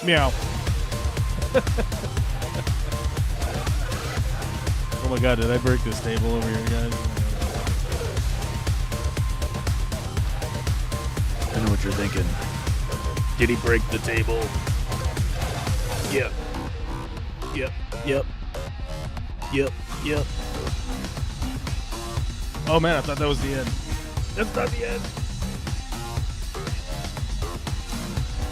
Meow. Oh my god, did I break this table over here, guys? I know what you're thinking. Did he break the table? Yep. Yep. Yep. Yep. Yep. Oh man, I thought that was the end. That's not the end.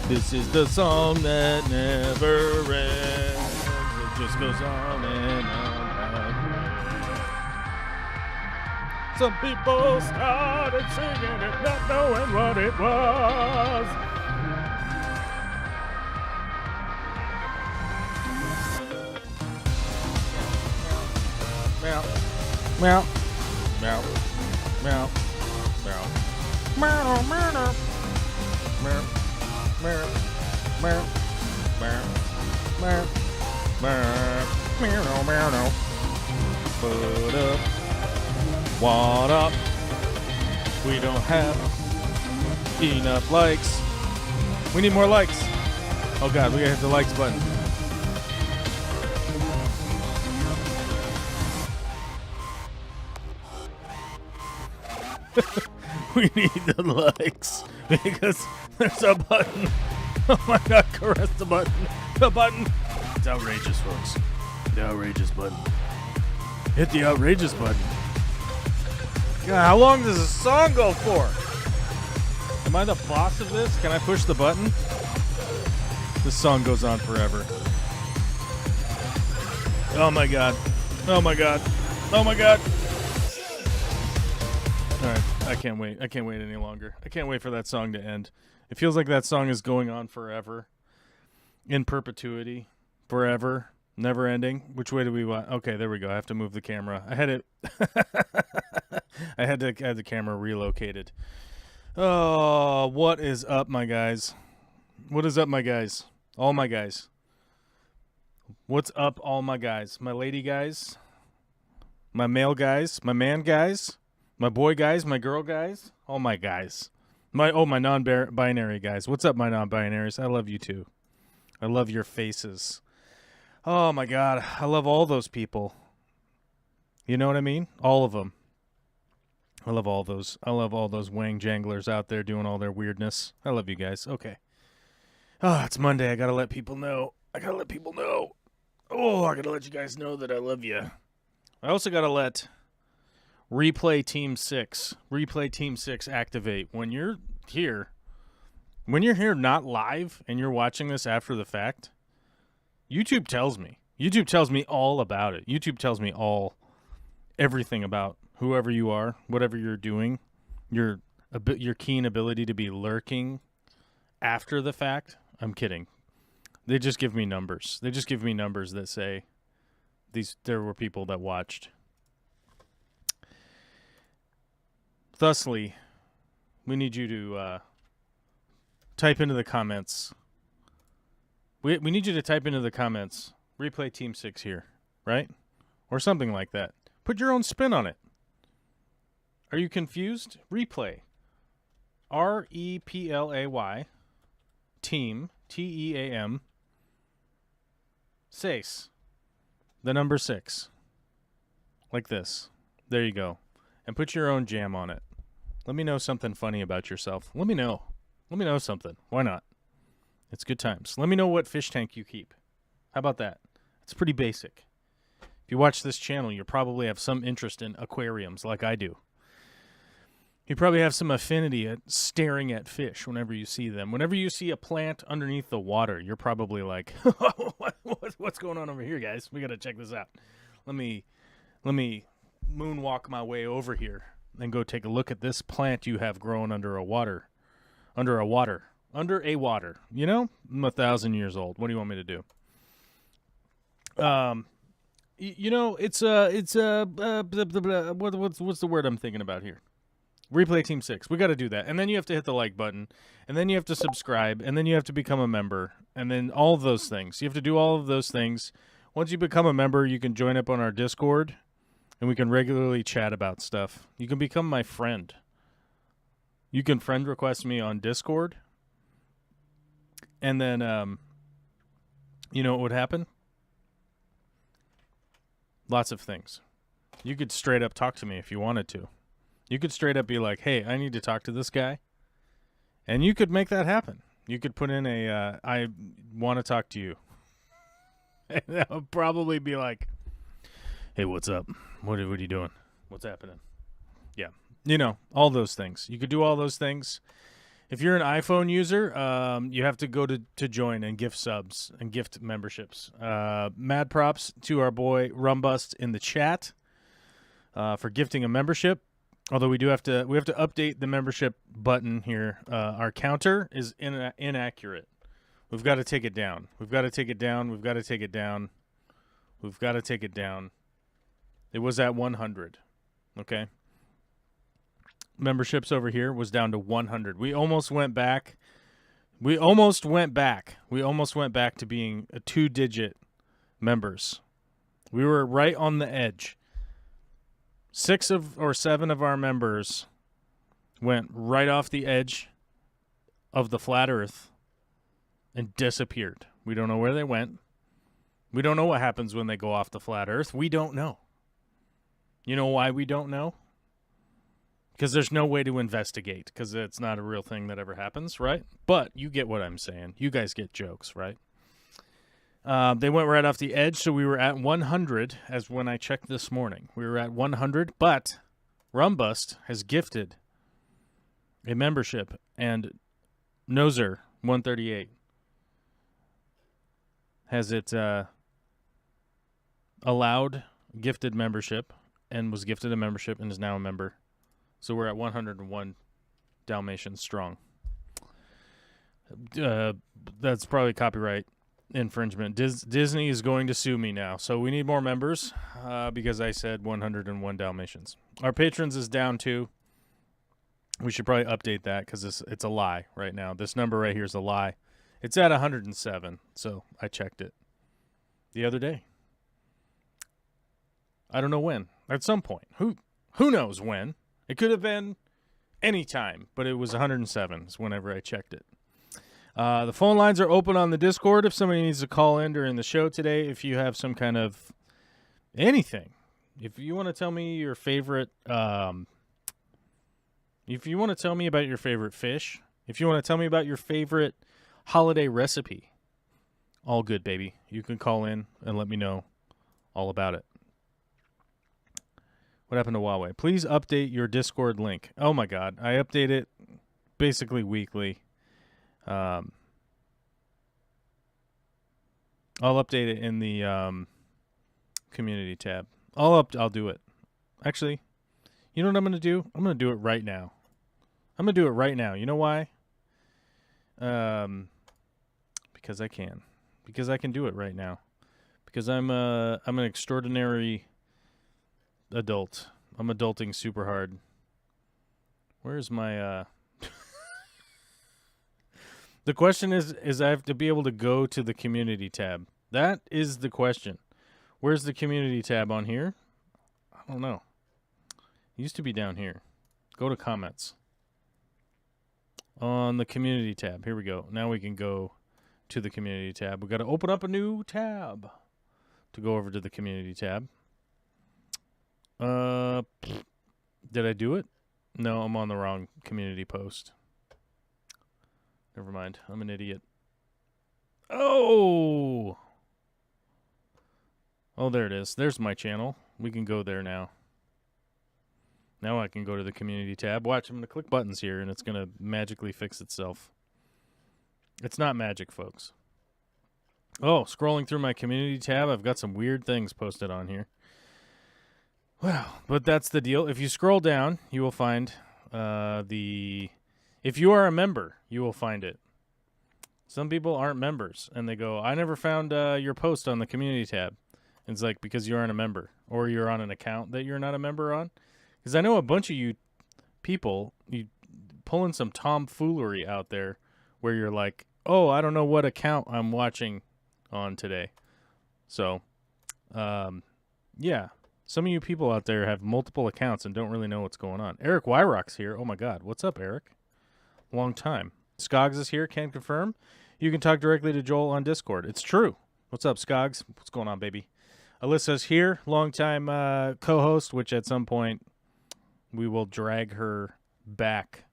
This is the song that never ends. It just goes on and on. Some people started singing it, not knowing what it was. Meow. Meow. Meow. Meow. Meow. Meow. Meow. Meow. Meow, meow, meow, meow, meow, meow, meow. Put up, what up? We don't have enough likes. We need more likes. Oh god, we gotta hit the likes button. We need the likes because there's a button. Oh my god, caress the button. The button. It's outrageous, folks. The outrageous button. Hit the outrageous button. God, how long does a song go for? Am I the boss of this? Can I push the button? This song goes on forever. Oh my god. Oh my god. Oh my god. Alright, I can't wait. I can't wait any longer. I can't wait for that song to end. It feels like that song is going on forever. In perpetuity. Forever. Never ending. Which way do we want? Okay, there we go. I have to move the camera. I had it. I had to have the camera relocated. Oh, what is up, my guys? What is up, my guys? All my guys. What's up, all my guys? My lady guys? My male guys? My man guys? My boy guys? My girl guys? All my guys. My non-binary guys. What's up, my non-binaries? I love you too. I love your faces. Oh my god, I love all those people. You know what I mean? All of them. I love all those. I love all those wang janglers out there doing all their weirdness. I love you guys. Okay. Oh, it's Monday. I gotta let people know. I gotta let people know. Oh, I gotta let you guys know that I love you. I also gotta let Replay Team 6 activate. When you're here not live and you're watching this after the fact, YouTube tells me. YouTube tells me all about it. YouTube tells me everything about whoever you are, whatever you're doing, your keen ability to be lurking after the fact. I'm kidding. They just give me numbers. They just give me numbers that say there were people that watched. Thusly, we need you to type into the comments. We need you to type into the comments, Replay Team 6 here, right? Or something like that. Put your own spin on it. Are you confused? Replay. R-E-P-L-A-Y. Team. T-E-A-M. 6. The number 6. Like this. There you go. And put your own jam on it. Let me know something funny about yourself. Let me know. Let me know something. Why not? It's good times. Let me know what fish tank you keep. How about that? It's pretty basic. If you watch this channel, you probably have some interest in aquariums like I do. You probably have some affinity at staring at fish whenever you see them. Whenever you see a plant underneath the water, you're probably like, what's going on over here, guys? We got to check this out. Let me moonwalk my way over here and go take a look at this plant you have growing under a water. You know, I'm 1,000 years old. What do you want me to do? You know, what's the word I'm thinking about here? Replay Team 6. We got to do that. And then you have to hit the like button. And then you have to subscribe. And then you have to become a member. And then all of those things. You have to do all of those things. Once you become a member, you can join up on our Discord. And we can regularly chat about stuff. You can become my friend. You can friend request me on Discord. And then, you know what would happen? Lots of things. You could straight up talk to me if you wanted to. You could straight up be like, hey, I need to talk to this guy. And you could make that happen. You could put in a, I want to talk to you. And that would probably be like, hey, what's up? What are you doing? What's happening? Yeah. You know, all those things. You could do all those things. If you're an iPhone user, you have to go to join and gift subs and gift memberships. Mad props to our boy Rumbust in the chat for gifting a membership. Although we have to update the membership button here. Our counter is inaccurate. We've got to take it down. We've got to take it down. We've got to take it down. We've got to take it down. It was at 100. Okay. Memberships over here was down to 100. We almost went back. We almost went back to being a 2-digit members. We were right on the edge. 6 or 7 of our members went right off the edge of the flat earth and disappeared. We don't know where they went. We don't know what happens when they go off the flat earth. We don't know. You know why we don't know? Because there's no way to investigate, because it's not a real thing that ever happens, right? But you get what I'm saying. You guys get jokes, right? They went right off the edge, so we were at 100 as when I checked this morning. We were at 100, but Rumbust has gifted a membership, and Nozer 138 has it allowed gifted membership and was gifted a membership and is now a member. So we're at 101 Dalmatians strong. That's probably copyright infringement. Disney is going to sue me now. So we need more members because I said 101 Dalmatians. Our patrons is down too. We should probably update that because it's a lie right now. This number right here is a lie. It's at 107, so I checked it the other day. I don't know when. At some point. Who knows when? It could have been any time, but it was 107 whenever I checked it. The phone lines are open on the Discord if somebody needs to call in during the show today. If you have some kind of anything. If you want to tell me your favorite... if you want to tell me about your favorite fish, if you want to tell me about your favorite holiday recipe, all good, baby. You can call in and let me know all about it. What happened to Huawei? Please update your Discord link. Oh, my God. I update it basically weekly. I'll update it in the community tab. I'll do it. Actually, you know what I'm going to do? I'm going to do it right now. I'm going to do it right now. You know why? Because I can. Because I can do it right now. Because I'm an extraordinary adult. I'm adulting super hard. Where's my The question is I have to be able to go to the community tab. That is the question. Where's the community tab on here? I don't know. It used to be down here. Go to comments. On the community tab. Here we go. Now we can go to the community tab. We've got to open up a new tab to go over to the community tab. Did I do it? No, I'm on the wrong community post. Never mind. I'm an idiot. Oh, there it is. There's my channel. We can go there now. Now I can go to the community tab. Watch, I'm going to click buttons here, and it's going to magically fix itself. It's not magic, folks. Oh, scrolling through my community tab, I've got some weird things posted on here. Well, but that's the deal. If you scroll down, you will find if you are a member, you will find it. Some people aren't members, and they go, I never found your post on the community tab. And it's like, because you aren't a member, or you're on an account that you're not a member on. Because I know a bunch of you people, you pulling some tomfoolery out there where you're like, oh, I don't know what account I'm watching on today. So, yeah. Some of you people out there have multiple accounts and don't really know what's going on. Eric Wyrock's here. Oh, my God. What's up, Eric? Long time. Skoggs is here. Can confirm. You can talk directly to Joel on Discord. It's true. What's up, Skoggs? What's going on, baby? Alyssa's here. Long-time co-host, which at some point we will drag her back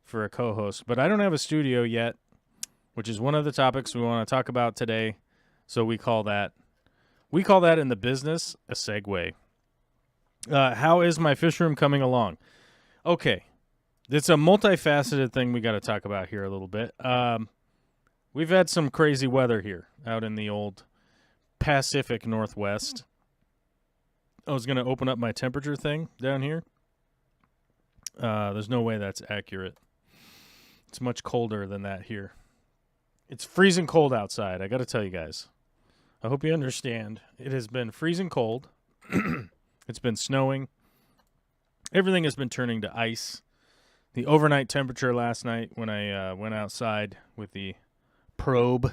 for a co-host. But I don't have a studio yet, which is one of the topics we want to talk about today. So we call that in the business a segue. How is my fish room coming along? Okay. It's a multifaceted thing we got to talk about here a little bit. We've had some crazy weather here out in the old Pacific Northwest. I was going to open up my temperature thing down here. There's no way that's accurate. It's much colder than that here. It's freezing cold outside, I got to tell you guys. I hope you understand. It has been freezing cold. It's been snowing. Everything has been turning to ice. The overnight temperature last night when I went outside with the probe, I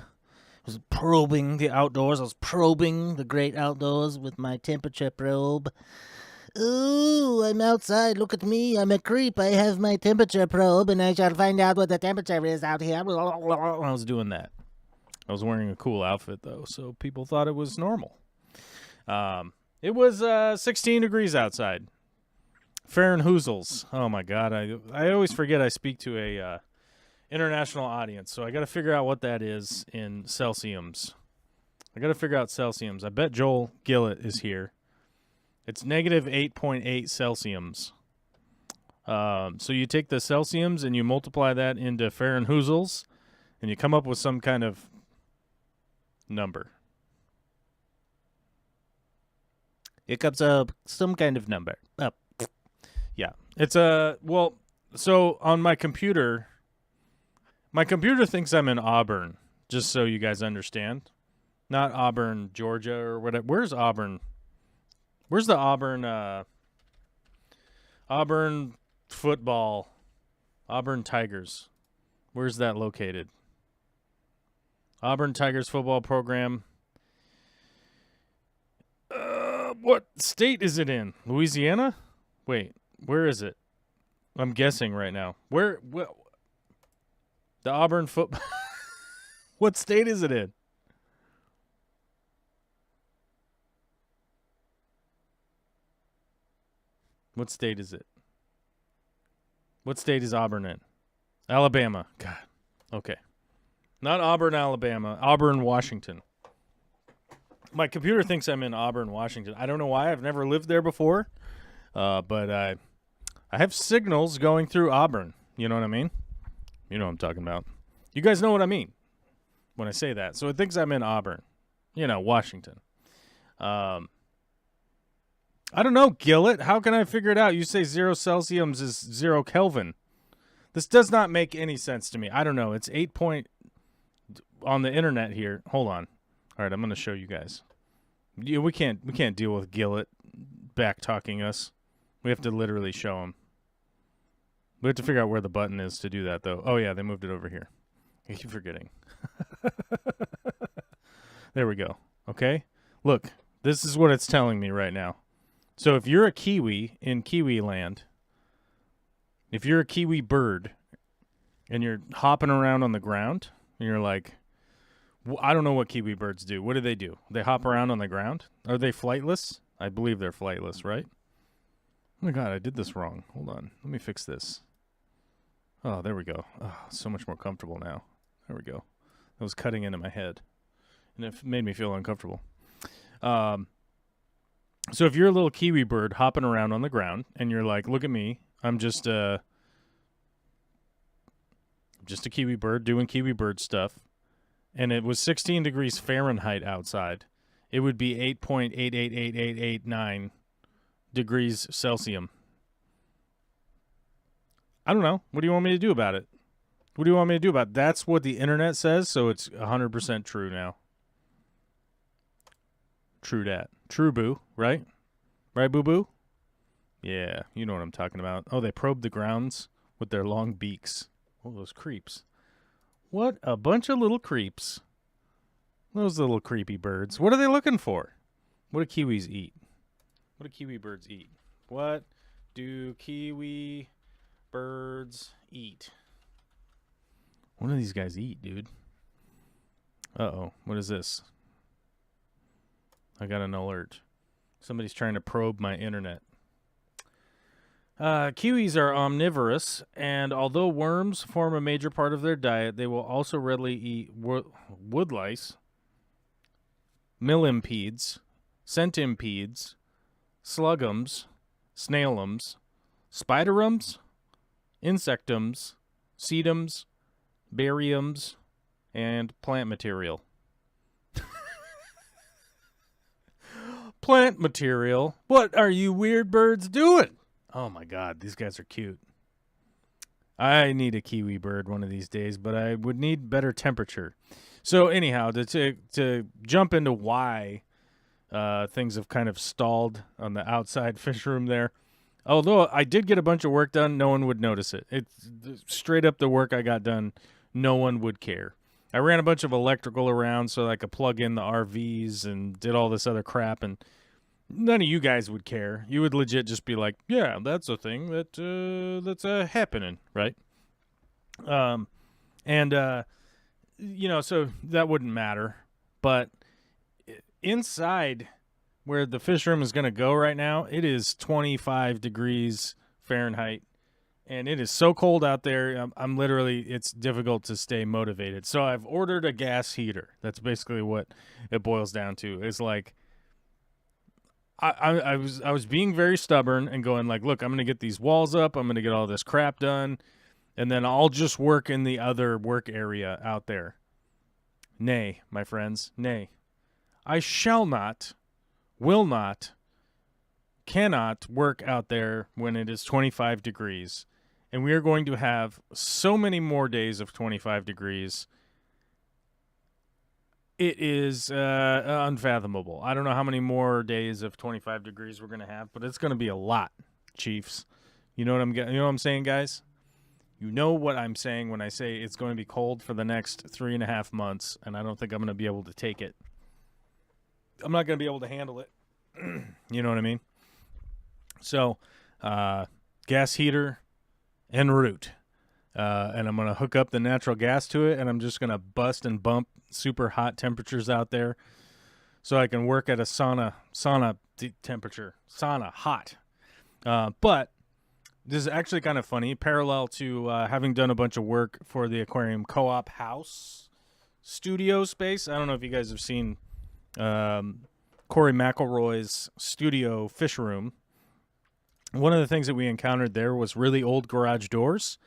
was probing the outdoors. I was probing the great outdoors with my temperature probe. Ooh, I'm outside. Look at me. I'm a creep. I have my temperature probe, and I shall find out what the temperature is out here. I was doing that. I was wearing a cool outfit, though, so people thought it was normal. It was 16 degrees outside. Fahrenheitels. Oh, my God. I always forget I speak to a international audience, so I got to figure out what that is in Celsiums. I got to figure out Celsiums. I bet Joel Gillett is here. It's negative 8.8 Celsiums. So you take the Celsiums and you multiply that into Fahrenheitels, and you come up with some kind of number. It comes up some kind of number. Yeah. It's so on my computer thinks I'm in Auburn, just so you guys understand. Not Auburn, Georgia or whatever. Where's Auburn? Where's the Auburn football, Auburn Tigers? Where's that located? Auburn Tigers football program. What state is it in? Louisiana? Wait, where is it? I'm guessing right now. Where the Auburn football. What state is it in? What state is it? What state is Auburn in? Alabama. God. Okay. Not Auburn, Alabama. Auburn, Washington. My computer thinks I'm in Auburn, Washington. I don't know why. I've never lived there before. But I have signals going through Auburn. You know what I mean? You know what I'm talking about. You guys know what I mean when I say that. So it thinks I'm in Auburn. Washington. I don't know, Gillett. How can I figure it out? You say 0 Celsius is 0 Kelvin. This does not make any sense to me. I don't know. It's 8 point on the internet here. Hold on. All right, I'm going to show you guys. We can't deal with Gillett back talking us. We have to literally show him. We have to figure out where the button is to do that, though. Oh, yeah, they moved it over here. I keep forgetting. There we go. Okay? Look, this is what it's telling me right now. So if you're a Kiwi in Kiwi land, if you're a Kiwi bird and you're hopping around on the ground and you're like, I don't know what Kiwi birds do. What do? They hop around on the ground? Are they flightless? I believe they're flightless, right? Oh my God, I did this wrong. Hold on. Let me fix this. Oh, there we go. Oh, so much more comfortable now. There we go. That was cutting into my head, and it made me feel uncomfortable. So if you're a little Kiwi bird hopping around on the ground, and you're like, look at me, I'm just a Kiwi bird doing Kiwi bird stuff, and it was 16 degrees Fahrenheit outside, it would be 8.888889 degrees Celsius. I don't know. What do you want me to do about it? What do you want me to do about it? That's what the internet says, so it's 100% true now. True dat. True boo, right? Right, boo-boo? Yeah, you know what I'm talking about. Oh, they probe the grounds with their long beaks. Oh, those creeps. What a bunch of little creeps. Those little creepy birds. What are they looking for? What do kiwis eat? What do kiwi birds eat? What do kiwi birds eat? What do these guys eat, dude? Uh-oh. What is this? I got an alert. Somebody's trying to probe my internet. Kiwis are omnivorous, and although worms form a major part of their diet, they will also readily eat woodlice, millimpedes, centipedes, slugums, snailums, spiderums, insectums, sedums, bariums, and plant material. Plant material? What are you weird birds doing? Oh my god, these guys are cute. I need a kiwi bird one of these days, but I would need better temperature. So anyhow, to jump into why things have kind of stalled on the outside fish room there. Although I did get a bunch of work done, no one would notice it. It's straight up the work I got done, no one would care. I ran a bunch of electrical around so that I could plug in the RVs and did all this other crap, and none of you guys would care. You would legit just be like, yeah, that's a thing that's happening, right? So that wouldn't matter. But inside where the fish room is going to go right now, it is 25 degrees Fahrenheit. And it is so cold out there, I'm literally, it's difficult to stay motivated. So I've ordered a gas heater. That's basically what it boils down to. It's like, I was being very stubborn and going like, look, I'm going to get these walls up. I'm going to get all this crap done. And then I'll just work in the other work area out there. Nay, my friends, nay. I shall not, will not, cannot work out there when it is 25 degrees. And we are going to have so many more days of 25 degrees. It is unfathomable. I don't know how many more days of 25 degrees we're going to have, but it's going to be a lot, Chiefs. You know what I'm saying, guys? You know what I'm saying when I say it's going to be cold for the next 3.5 months, and I don't think I'm going to be able to take it. I'm not going to be able to handle it. You know what I mean? So, gas heater en route. And I'm going to hook up the natural gas to it, and I'm just going to bust and bump super hot temperatures out there so I can work at a sauna temperature. Sauna, hot. But this is actually kind of funny, parallel to having done a bunch of work for the Aquarium Co-op House studio space. I don't know if you guys have seen Corey McElroy's studio fish room. One of the things that we encountered there was really old garage doors.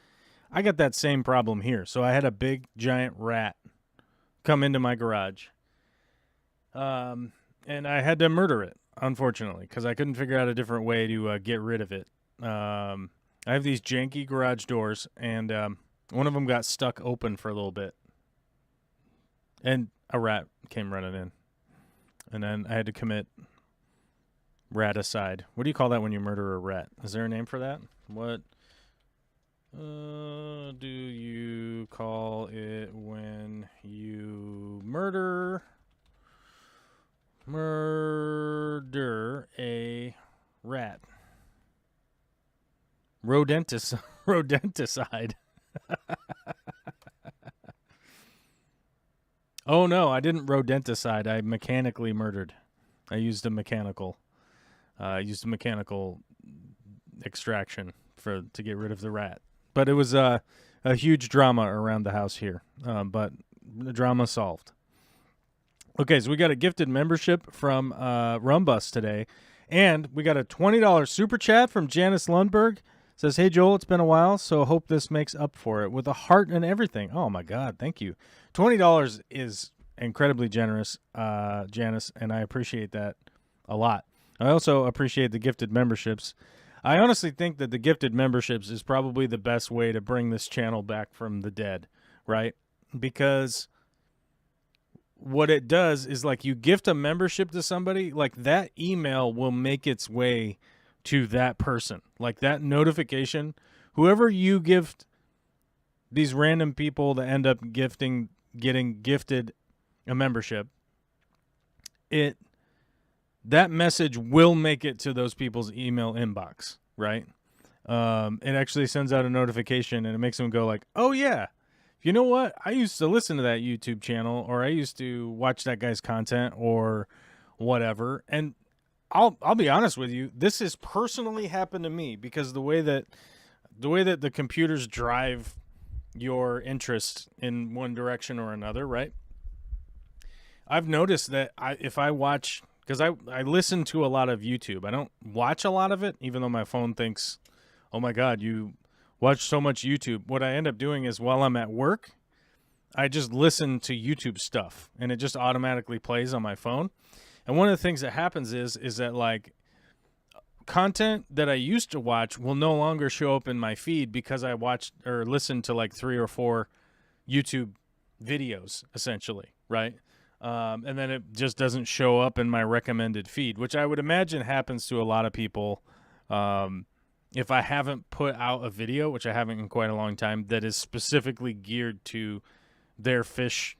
I got that same problem here. So I had a big, giant rat come into my garage. And I had to murder it, unfortunately, because I couldn't figure out a different way to get rid of it. I have these janky garage doors, and one of them got stuck open for a little bit. And a rat came running in. And then I had to commit raticide. What do you call that when you murder a rat? Is there a name for that? What do you call it when you murder a rat? Rodenticide. Oh no, I didn't rodenticide. I mechanically murdered. I used a mechanical extraction to get rid of the rat. But it was a huge drama around the house here. But the drama solved. Okay, so we got a gifted membership from Rumbus today. And we got a $20 super chat from Janice Lundberg. Says, hey, Joel, it's been a while, so hope this makes up for it with a heart and everything. Oh, my God, thank you. $20 is incredibly generous, Janice, and I appreciate that a lot. I also appreciate the gifted memberships. I honestly think that the gifted memberships is probably the best way to bring this channel back from the dead, right? Because what it does is, like, you gift a membership to somebody, like, that email will make its way to that person. Like that notification, whoever you gift, these random people that end up getting gifted a membership, that message will make it to those people's email inbox, right? It actually sends out a notification and it makes them go like, oh yeah, you know what? I used to listen to that YouTube channel, or I used to watch that guy's content or whatever. And I'll be honest with you, this has personally happened to me because the way that the computers drive your interest in one direction or another, right? I've noticed that if I watch, because I listen to a lot of YouTube. I don't watch a lot of it, even though my phone thinks, oh my God, you watch so much YouTube. What I end up doing is while I'm at work, I just listen to YouTube stuff, and it just automatically plays on my phone. And one of the things that happens is that like content that I used to watch will no longer show up in my feed because I watched or listened to like 3 or 4 YouTube videos, essentially, right? And then it just doesn't show up in my recommended feed, which I would imagine happens to a lot of people. If I haven't put out a video, which I haven't in quite a long time, that is specifically geared to their fish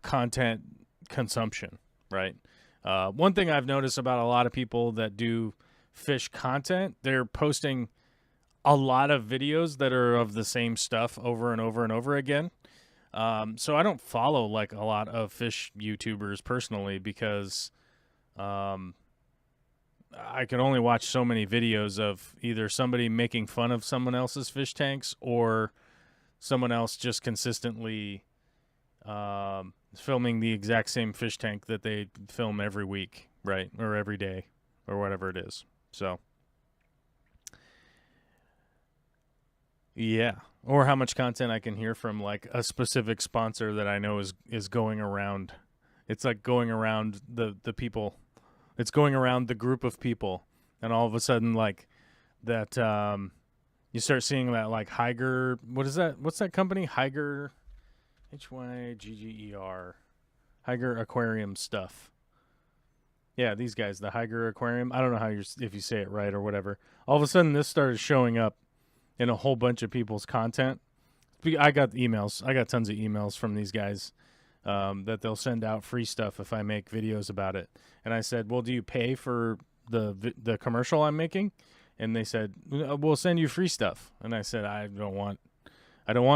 content consumption, right? One thing I've noticed about a lot of people that do fish content, they're posting a lot of videos that are of the same stuff over and over and over again. So I don't follow like a lot of fish YouTubers personally because I can only watch so many videos of either somebody making fun of someone else's fish tanks or someone else just consistently filming the exact same fish tank that they film every week, right? Or every day or whatever it is. So, yeah. Or how much content I can hear from like a specific sponsor that I know is going around. It's like going around the people. It's going around the group of people. And all of a sudden like that you start seeing that like Hyger, what is that? What's that company? Hyger, Hygger, Hyger Aquarium stuff. Yeah, these guys, the Hyger Aquarium. I don't know if you say it right or whatever. All of a sudden this started showing up in a whole bunch of people's content. I got emails. I got tons of emails from these guys that they'll send out free stuff if I make videos about it. And I said, well, do you pay for the commercial I'm making? And they said, we'll send you free stuff. And I said, I don't want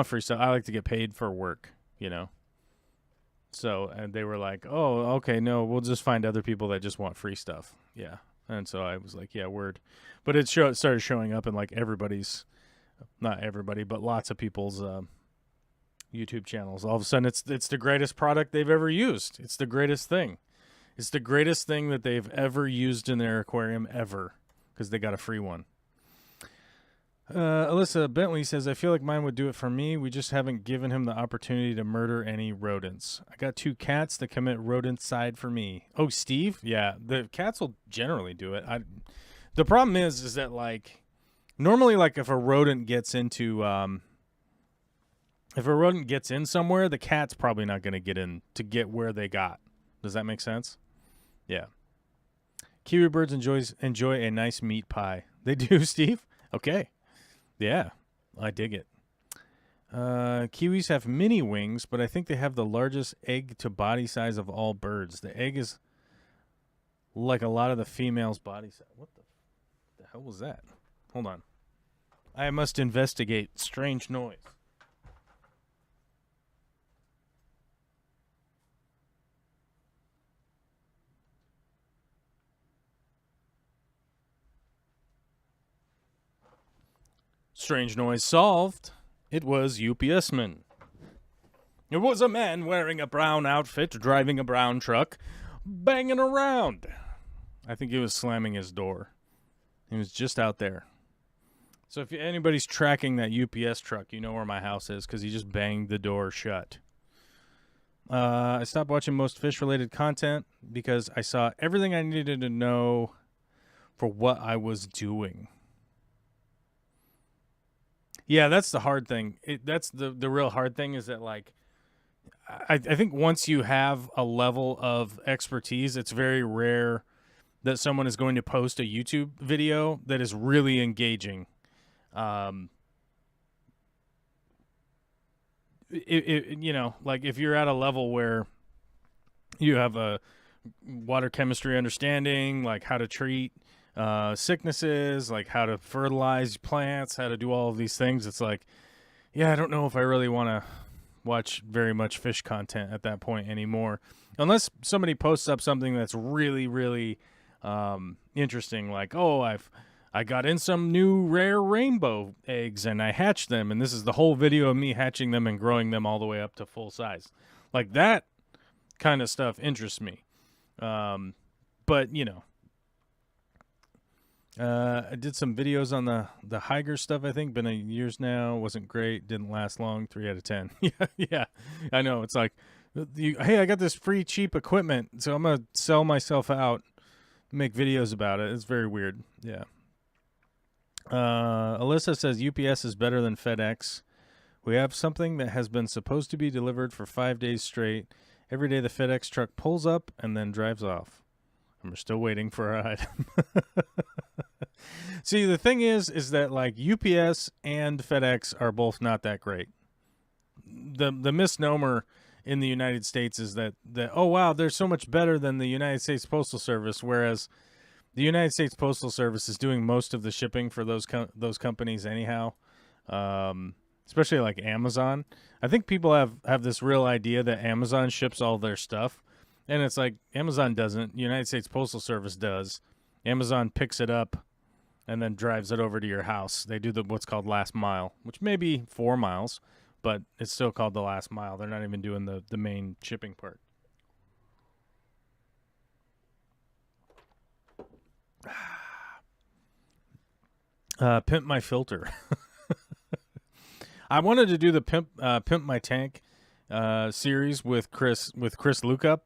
free stuff. I like to get paid for work, you know? So, and they were like, oh, okay, no, we'll just find other people that just want free stuff. Yeah. And so I was like, yeah, word. But it started showing up in like everybody's, not everybody, but lots of people's YouTube channels. All of a sudden, it's the greatest product they've ever used. It's the greatest thing. It's the greatest thing that they've ever used in their aquarium ever because they got a free one. Alyssa Bentley says, I feel like mine would do it for me. We just haven't given him the opportunity to murder any rodents. I got 2 cats that commit rodenticide for me. Oh, Steve? Yeah, the cats will generally do it. The problem is that, like, normally, like, if a rodent gets into, if a rodent gets in somewhere, the cat's probably not going to get in to get where they got. Does that make sense? Yeah. Kiwi birds enjoy a nice meat pie. They do, Steve? Okay. Yeah, I dig it. Kiwis have mini wings, but I think they have the largest egg to body size of all birds. The egg is like a lot of the female's body size. What the hell was that? Hold on. I must investigate. Strange noise. Strange noise solved. It was UPS man. It was a man wearing a brown outfit, driving a brown truck, banging around. I think he was slamming his door. He was just out there. So if anybody's tracking that UPS truck, you know where my house is because he just banged the door shut. I stopped watching most fish-related content because I saw everything I needed to know for what I was doing. Yeah, that's the hard thing. That's the real hard thing is that, like, I think once you have a level of expertise, it's very rare that someone is going to post a YouTube video that is really engaging. You know, like if you're at a level where you have a water chemistry understanding, like how to treat sicknesses, like how to fertilize plants, how to do all of these things, it's like, yeah, I don't know if I really want to watch very much fish content at that point anymore, unless somebody posts up something that's really, really interesting, like, oh, I got in some new rare rainbow eggs and I hatched them, and this is the whole video of me hatching them and growing them all the way up to full size. Like that kind of stuff interests me. But you know, I did some videos on the Higer stuff. I think been years now. Wasn't great. Didn't last long. 3 out of 10. Yeah. I know. It's like, hey, I got this free cheap equipment, so I'm gonna sell myself out, make videos about it. It's very weird. Yeah. Alyssa says UPS is better than FedEx. We have something that has been supposed to be delivered for 5 days straight. Every day the FedEx truck pulls up and then drives off. And we're still waiting for our item. See, the thing is that like UPS and FedEx are both not that great. The misnomer in the United States is that oh wow, they're so much better than the United States Postal Service, whereas the United States Postal Service is doing most of the shipping for those companies anyhow. Especially like Amazon. I think people have this real idea that Amazon ships all their stuff, and it's like Amazon doesn't. United States Postal Service does. Amazon picks it up and then drives it over to your house. They do what's called last mile, which may be 4 miles, but it's still called the last mile. They're not even doing the main shipping part. Pimp my filter. I wanted to do the pimp my tank series with Chris Lukup.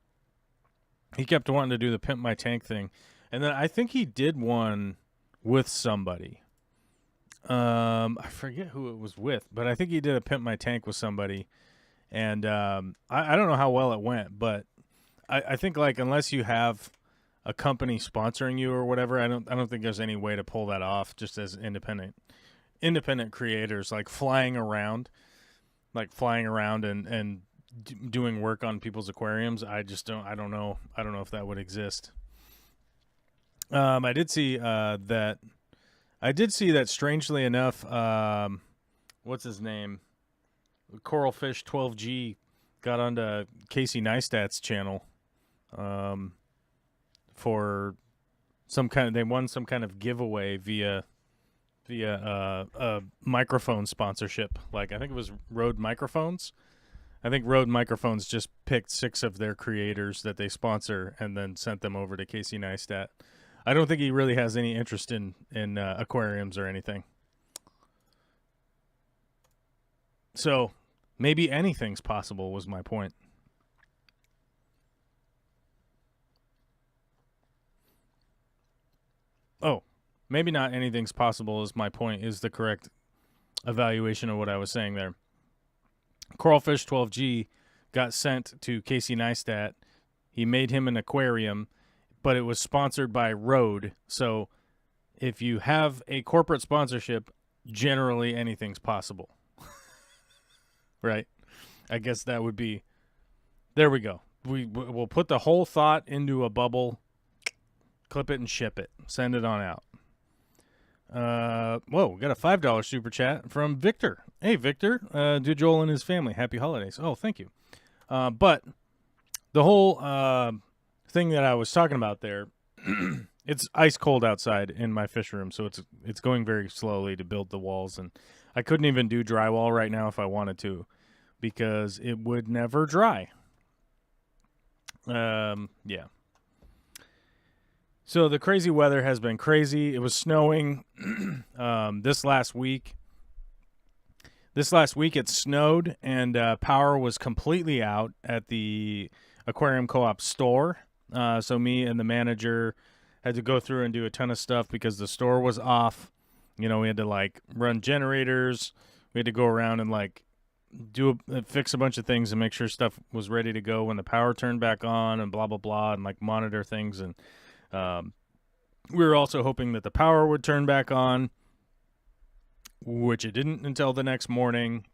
He kept wanting to do the pimp my tank thing, and then I think he did one with somebody. I forget who it was with, but I think he did a pimp my tank with somebody, and I don't know how well it went, but I think like unless you have a company sponsoring you or whatever, I don't think there's any way to pull that off just as independent creators, like flying around and doing work on people's aquariums. I don't know if that would exist. I did see that strangely enough, what's his name? Coralfish 12G got onto Casey Neistat's channel for they won some kind of giveaway via a microphone sponsorship. Like I think it was Rode Microphones. I think Rode Microphones just picked 6 of their creators that they sponsor and then sent them over to Casey Neistat. I don't think he really has any interest in aquariums or anything. So maybe anything's possible was my point. Oh, maybe not anything's possible is my point, is the correct evaluation of what I was saying there. Coralfish 12G got sent to Casey Neistat. He made him an aquarium, but it was sponsored by Rode. So if you have a corporate sponsorship, generally anything's possible. Right? I guess that would be... There we go. We'll put the whole thought into a bubble, clip it and ship it. Send it on out. Whoa, we got a $5 super chat from Victor. Hey, Victor, to Joel and his family, happy holidays. Oh, thank you. But the whole thing that I was talking about there, it's ice cold outside in my fish room, so it's going very slowly to build the walls, and I couldn't even do drywall right now if I wanted to, because it would never dry. Yeah. So the crazy weather has been crazy. It was snowing this last week. This last week it snowed, and power was completely out at the Aquarium Co-op store. So me and the manager had to go through and do a ton of stuff because the store was off. You know, we had to like run generators. We had to go around and like fix a bunch of things and make sure stuff was ready to go when the power turned back on, and blah blah blah, and like monitor things and We were also hoping that the power would turn back on, which it didn't until the next morning.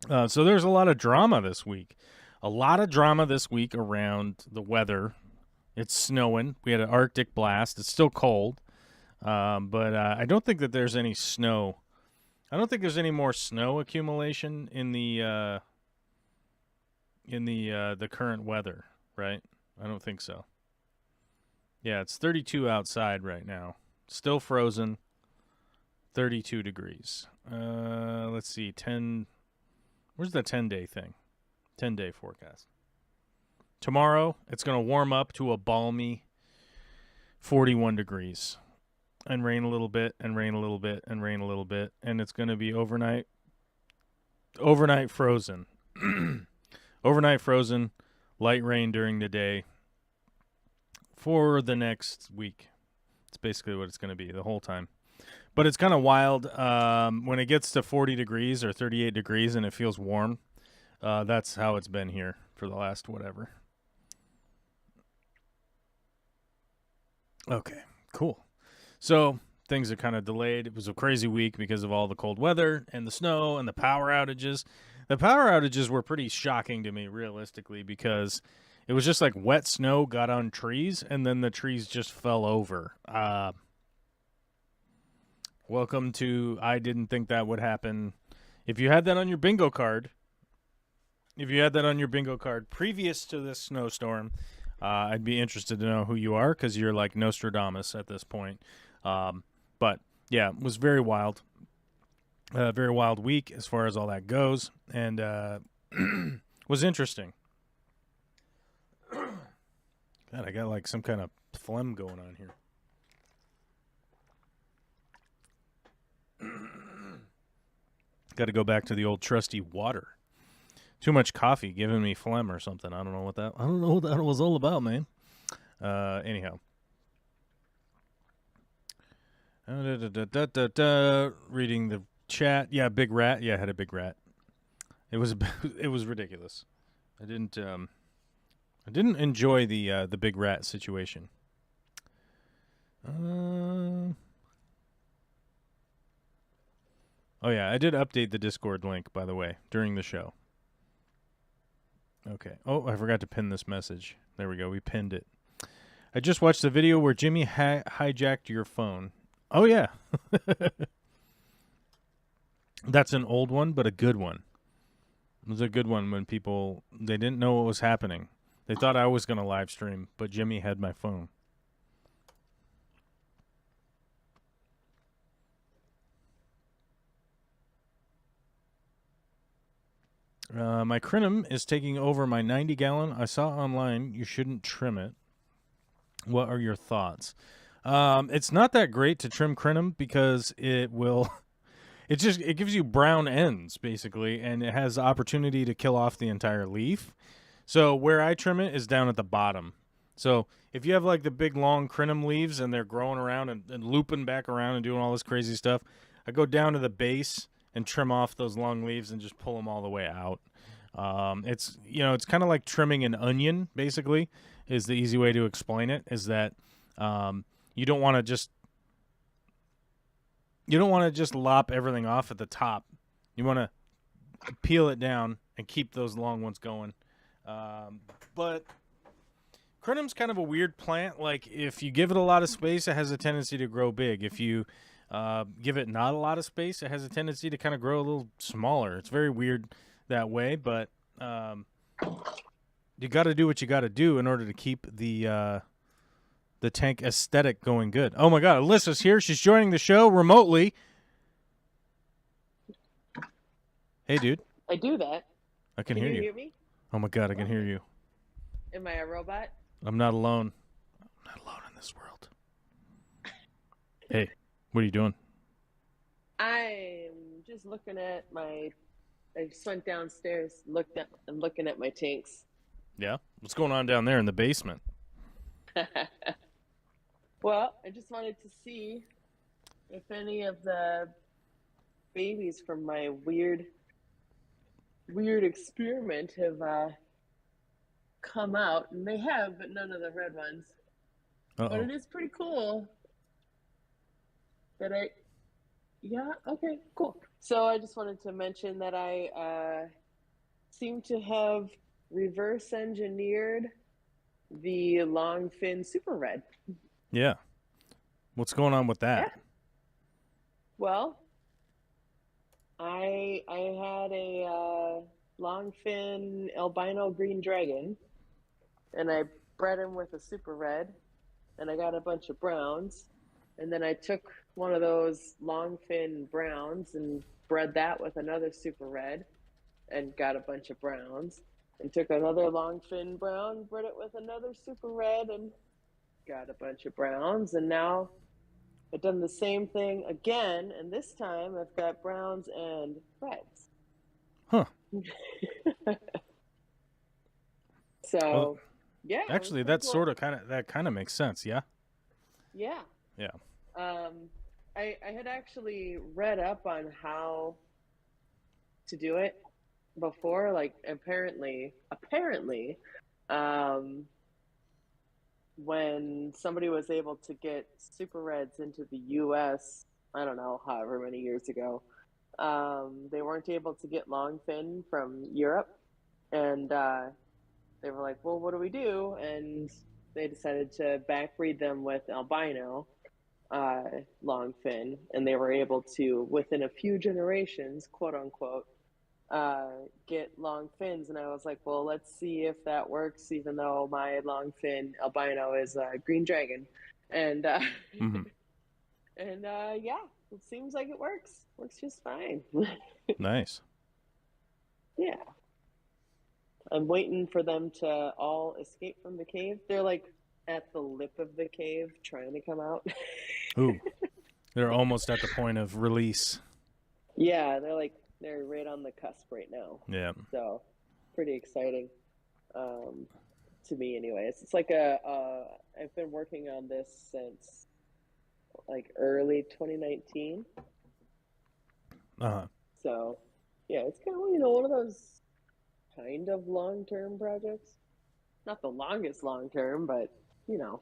So there's a lot of drama this week. A lot of drama this week around the weather. It's snowing. We had an Arctic blast. It's still cold, but I don't think that there's any snow. I don't think there's any more snow accumulation in the current weather, right? I don't think so. Yeah, it's 32 outside right now. Still frozen. 32 degrees. Let's see. 10. Where's the 10-day thing? 10-day forecast. Tomorrow, it's going to warm up to a balmy 41 degrees. And rain a little bit, and rain a little bit, and rain a little bit. And it's going to be overnight frozen. Overnight frozen, light rain during the day for the next week. It's basically what it's going to be the whole time. But it's kind of wild when it gets to 40 degrees or 38 degrees and it feels warm. That's how it's been here for the last whatever. Okay, cool. So things are kind of delayed. It was a crazy week because of all the cold weather and the snow and the power outages. The power outages were pretty shocking to me, realistically, because it was just like wet snow got on trees and then the trees just fell over. Welcome to I didn't think that would happen. If you had that on your bingo card, previous to this snowstorm, I'd be interested to know who you are because you're like Nostradamus at this point. But yeah, it was very wild. Very wild week as far as all that goes, and was interesting. God, I got like some kind of phlegm going on here. Got to go back to the old trusty water. Too much coffee giving me phlegm or something. I don't know what that was all about, man. Anyhow. Reading the chat. Yeah, big rat. Yeah, I had a big rat. It was ridiculous. I didn't enjoy the big rat situation. Oh yeah, I did update the Discord link, by the way, during the show. Okay. Oh, I forgot to pin this message. There we go. We pinned it. I just watched the video where Jimmy hijacked your phone. Oh yeah. That's an old one, but a good one. It was a good one when they didn't know what was happening. They thought I was going to live stream, but Jimmy had my phone. My Crinum is taking over my 90-gallon. I saw online you shouldn't trim it. What are your thoughts? It's not that great to trim Crinum because it will... It gives you brown ends, basically, and it has the opportunity to kill off the entire leaf. So where I trim it is down at the bottom. So if you have like the big long Crinum leaves and they're growing around and looping back around and doing all this crazy stuff, I go down to the base and trim off those long leaves and just pull them all the way out. It's kind of like trimming an onion, basically, is the easy way to explain it, is that you don't want to just lop everything off at the top. You want to peel it down and keep those long ones going. But Crinum's kind of a weird plant. Like, if you give it a lot of space, it has a tendency to grow big. If you give it not a lot of space, it has a tendency to kind of grow a little smaller. It's very weird that way, but you got to do what you got to do in order to keep the tank aesthetic going good. Oh my God, Alyssa's here. She's joining the show remotely. Hey, dude. I do that. I can hear you. Can you hear me? Oh my God, I can hear you. Am I a robot? I'm not alone. I'm not alone in this world. Hey, what are you doing? I'm just looking at I just went downstairs, I'm looking at my tanks. Yeah? What's going on down there in the basement? Well, I just wanted to see if any of the babies from my weird experiment have come out, and they have, but none of the red ones. Uh-oh. But it is pretty cool that I, yeah, okay, cool. So I just wanted to mention that I seem to have reverse engineered the long fin super red. Yeah. What's going on with Yeah. that? Well, I had a long fin albino green dragon, and I bred him with a super red, and I got a bunch of browns, and then I took one of those long fin browns and bred that with another super red, and got a bunch of browns, and took another long fin brown, bred it with another super red, and got a bunch of browns, and now I've done the same thing again, and this time I've got browns and reds. Huh. Well, So, yeah, it was actually, pretty that's cool. sort of kind of makes sense. Yeah. Yeah. Yeah. I had actually read up on how to do it before. Like apparently, um, when somebody was able to get super reds into the U.S., I don't know, however many years ago, they weren't able to get longfin from Europe, and they were like, "Well, what do we do?" And they decided to backbreed them with albino longfin, and they were able to, within a few generations, quote unquote, get long fins. And I was like, well, let's see if that works, even though my long fin albino is a green dragon. And Mm-hmm. and yeah, it seems like it works just fine. Nice. Yeah, I'm waiting for them to all escape from the cave. They're like at the lip of the cave trying to come out. Ooh, they're almost at the point of release. Yeah, they're right on the cusp right now. Yeah. So pretty exciting, to me anyways. It's like I've been working on this since like early 2019. Uh-huh. So yeah, it's kind of, one of those kind of long-term projects. Not the longest long-term, but you know.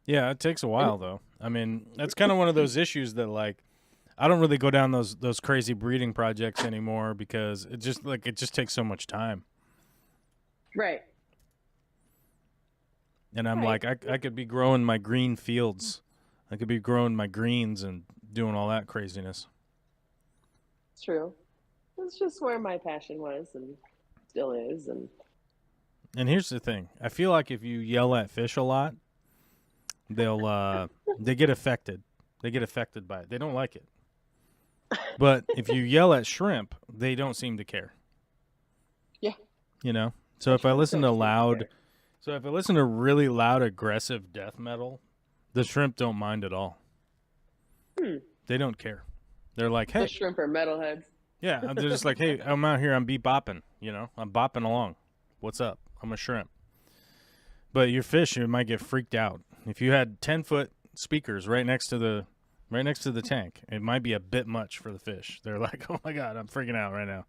Yeah, it takes a while though. I mean, that's kind of one of those issues that like I don't really go down those crazy breeding projects anymore because it just takes so much time. Right. And I'm Right. like I could be growing my green fields. I could be growing my greens and doing all that craziness. It's true. It's just where my passion was and still is. And here's the thing. I feel like if you yell at fish a lot, they get affected. They get affected by it. They don't like it. But if you yell at shrimp, they don't seem to care. Yeah. You know? So if I Shrimp listen to don't seem to loud care. So if I listen to really loud aggressive death metal, the shrimp don't mind at all. They don't care. They're like, "Hey, The shrimp are metalheads. yeah, they're just like, "Hey, I'm out here, I'm bopping, I'm bopping along. What's up? I'm a shrimp." But your fish, you might get freaked out. If you had 10-foot speakers right next to the tank, it might be a bit much for the fish. They're like, "Oh my god, I'm freaking out right now."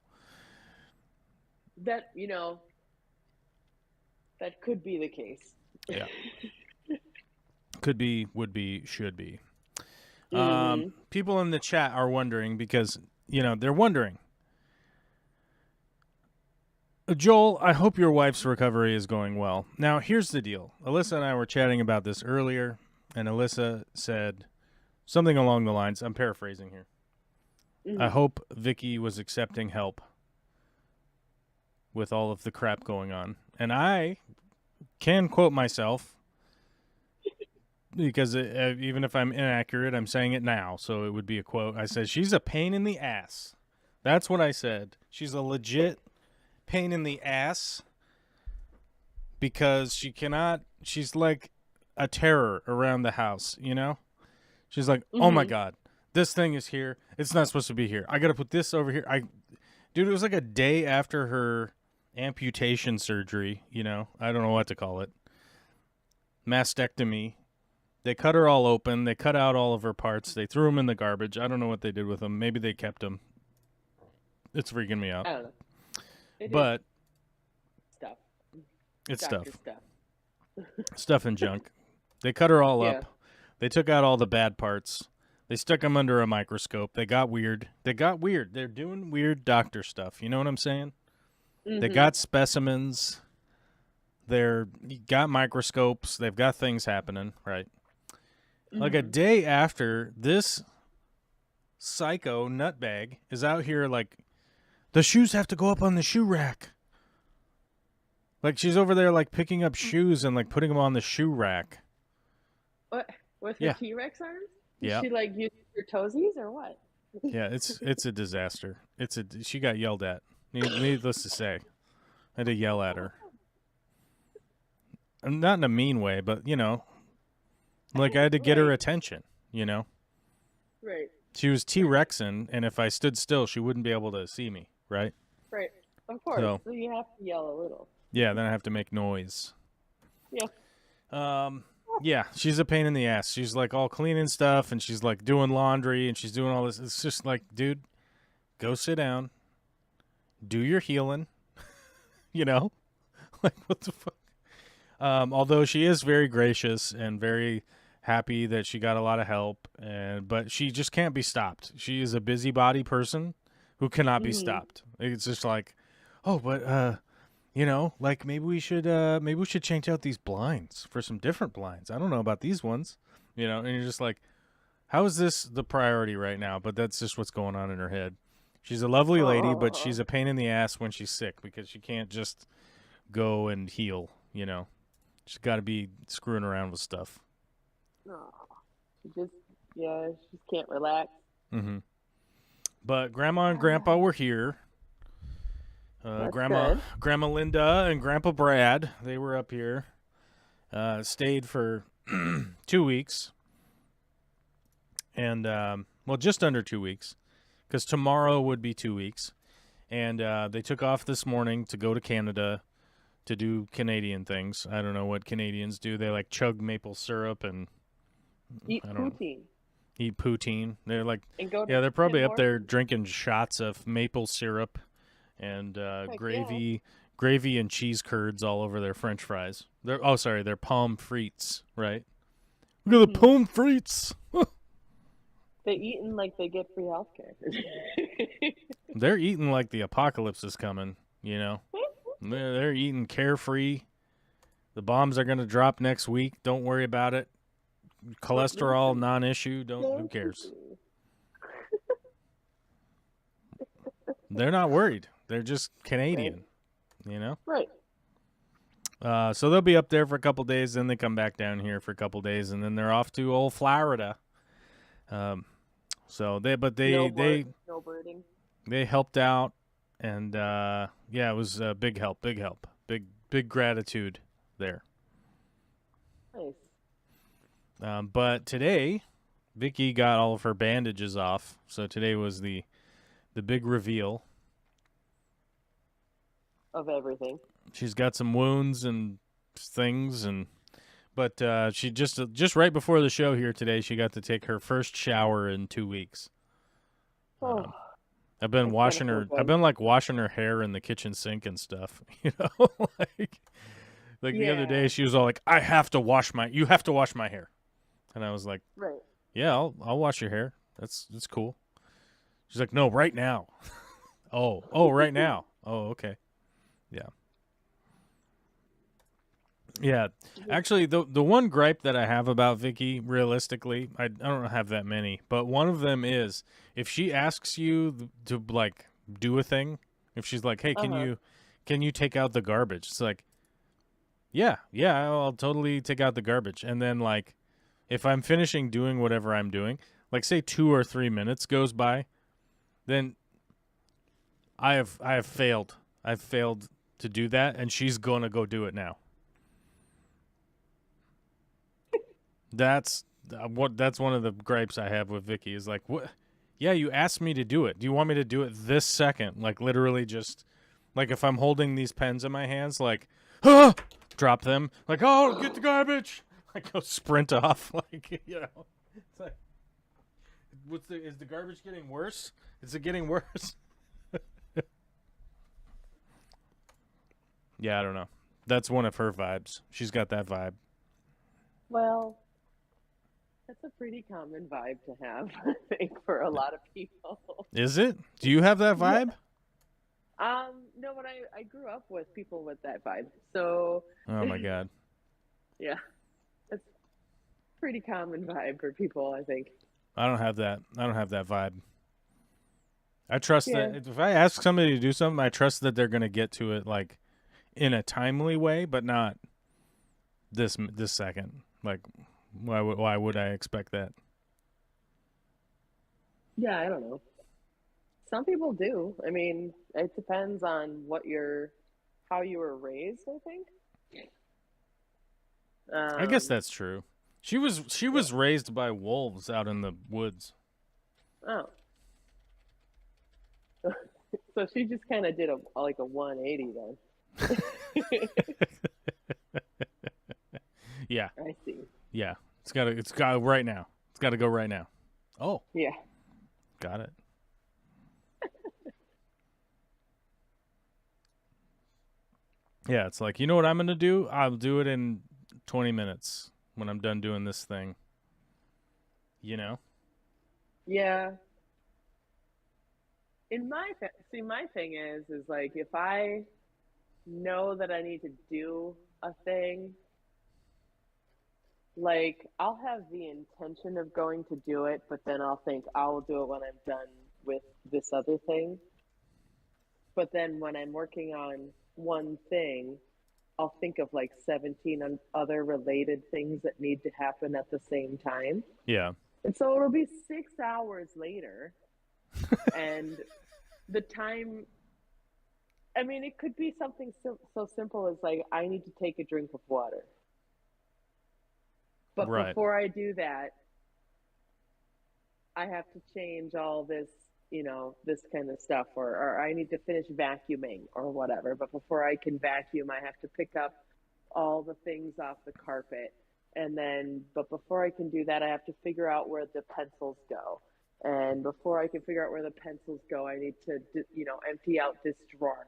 That, that could be the case. Yeah. Could be, would be, should be. People in the chat are wondering because, they're wondering. Joel, I hope your wife's recovery is going well. Now, here's the deal. Alyssa and I were chatting about this earlier, and Alyssa said something along the lines, I'm paraphrasing here. I hope Vicky was accepting help with all of the crap going on. And I can quote myself because even if I'm inaccurate, I'm saying it now, so it would be a quote. I said, she's a pain in the ass. That's what I said. She's a legit pain in the ass because she's like a terror around the house, She's like, oh my God, this thing is here. It's not supposed to be here. I got to put this over here. Dude, it was like a day after her amputation surgery, I don't know what to call it. Mastectomy. They cut her all open. They cut out all of her parts. They threw them in the garbage. I don't know what they did with them. Maybe they kept them. It's freaking me out. I don't know. But Stuff. it's Doctor stuff and junk. They cut her all up. They took out all the bad parts. They stuck them under a microscope. They got weird. They're doing weird doctor stuff. You know what I'm saying? Mm-hmm. They got specimens. They're got microscopes. They've got things happening, right? Mm-hmm. Like a day after, this psycho nutbag is out here like, the shoes have to go up on the shoe rack. Like she's over there like picking up shoes and like putting them on the shoe rack. What? With her T-Rex arms? Yeah. She like used her toesies or what? Yeah, it's a disaster. She got yelled at. Needless to say, I had to yell at her. And not in a mean way, but you know, like I had to get her attention. You know. Right. She was T-Rexing, and if I stood still, she wouldn't be able to see me. Right. Right. Of course. So you have to yell a little. Yeah, then I have to make noise. Yeah. Yeah, she's a pain in the ass. She's like all cleaning stuff, and she's like doing laundry, and she's doing all this. It's just like, dude, go sit down, do your healing. You know, like what the fuck. Although she is very gracious and very happy that she got a lot of help, but she just can't be stopped. She is a busybody person who cannot be stopped. It's just like, oh, but you know, like maybe we should change out these blinds for some different blinds. I don't know about these ones, you know. And you're just like, how is this the priority right now? But that's just what's going on in her head. She's a lovely lady, but she's a pain in the ass when she's sick because she can't just go and heal, you know. She's got to be screwing around with stuff. Oh, she just can't relax. Mm-hmm. But Grandma and Grandpa were here. Grandma Linda and Grandpa Brad, they were up here. Stayed for 2 weeks. And, well, just under 2 weeks. Because tomorrow would be 2 weeks. And they took off this morning to go to Canada to do Canadian things. I don't know what Canadians do. They, like, chug maple syrup and... Eat poutine. Eat poutine. They're like... they're probably up there drinking shots of maple syrup and gravy and cheese curds all over their French fries. They're pommes frites, right? Look at the pommes frites. They eating like they get free healthcare. They're eating like the apocalypse is coming, you know. They're eating carefree. The bombs are going to drop next week. Don't worry about it. Cholesterol, non-issue. Who cares? They're not worried. They're just Canadian, you know? Right. So they'll be up there for a couple days, then they come back down here for a couple days, and then they're off to old Florida. So they helped out, and it was a big help, big gratitude there. Nice. But today, Vicky got all of her bandages off, so today was the big reveal of everything. She's got some wounds and things, but she just right before the show here today, she got to take her first shower in 2 weeks. I've been washing her. I've been like washing her hair in the kitchen sink and stuff. You know, like the other day, she was all like, "You have to wash my hair," and I was like, "Right, yeah, I'll wash your hair. That's cool." She's like, "No, right now." oh, right now. Oh, okay. Yeah. Yeah. Actually, the one gripe that I have about Vicky, realistically, I don't have that many, but one of them is if she asks you to like do a thing, if she's like, "Hey, can you take out the garbage?" It's like, yeah, I'll totally take out the garbage. And then like if I'm finishing doing whatever I'm doing, like say 2 or 3 minutes goes by, then I have failed. I've failed to do that, and she's gonna go do it now. That's one of the gripes I have with Vicky is like, what? Yeah, you asked me to do it. Do you want me to do it this second? Like literally just like if I'm holding these pens in my hands, like, drop them. Like, oh, get the garbage. Like go sprint off. Like, you know, it's like, is the garbage getting worse? Is it getting worse? Yeah, I don't know. That's one of her vibes. She's got that vibe. Well, That's a pretty common vibe to have, I think, for a lot of people. Is it? Do you have that Yeah. vibe? No, but I grew up with people with that vibe. So, Oh my god. yeah, it's pretty common vibe for people, I think. I don't have that. I don't have that vibe. I trust Yeah. that if I ask somebody to do something, I trust that they're going to get to it like in a timely way, but not this second. Like why would I expect that? Yeah, I don't know. Some people do. I mean, it depends on how you were raised, I think. I guess Um, that's true. She yeah. was raised by wolves out in the woods. Oh, so she just kind of did like a 180 then. Yeah. I see. Yeah. It's got right now. It's got to go right now. Oh, Yeah. got it. Yeah, it's like, you know what I'm going to do? I'll do it in 20 minutes when I'm done doing this thing. You know? Yeah. See, my thing is like if I know that I need to do a thing, like I'll have the intention of going to do it, but then I'll think I'll do it when I'm done with this other thing. But then when I'm working on one thing, I'll think of like 17 other related things that need to happen at the same time. Yeah. And so it'll be 6 hours later, and the time, I mean, it could be something so simple as like, I need to take a drink of water. But Right. before I do that, I have to change all this, this kind of stuff, or I need to finish vacuuming or whatever. But before I can vacuum, I have to pick up all the things off the carpet. But before I can do that, I have to figure out where the pencils go. And before I can figure out where the pencils go, I need to, empty out this drawer.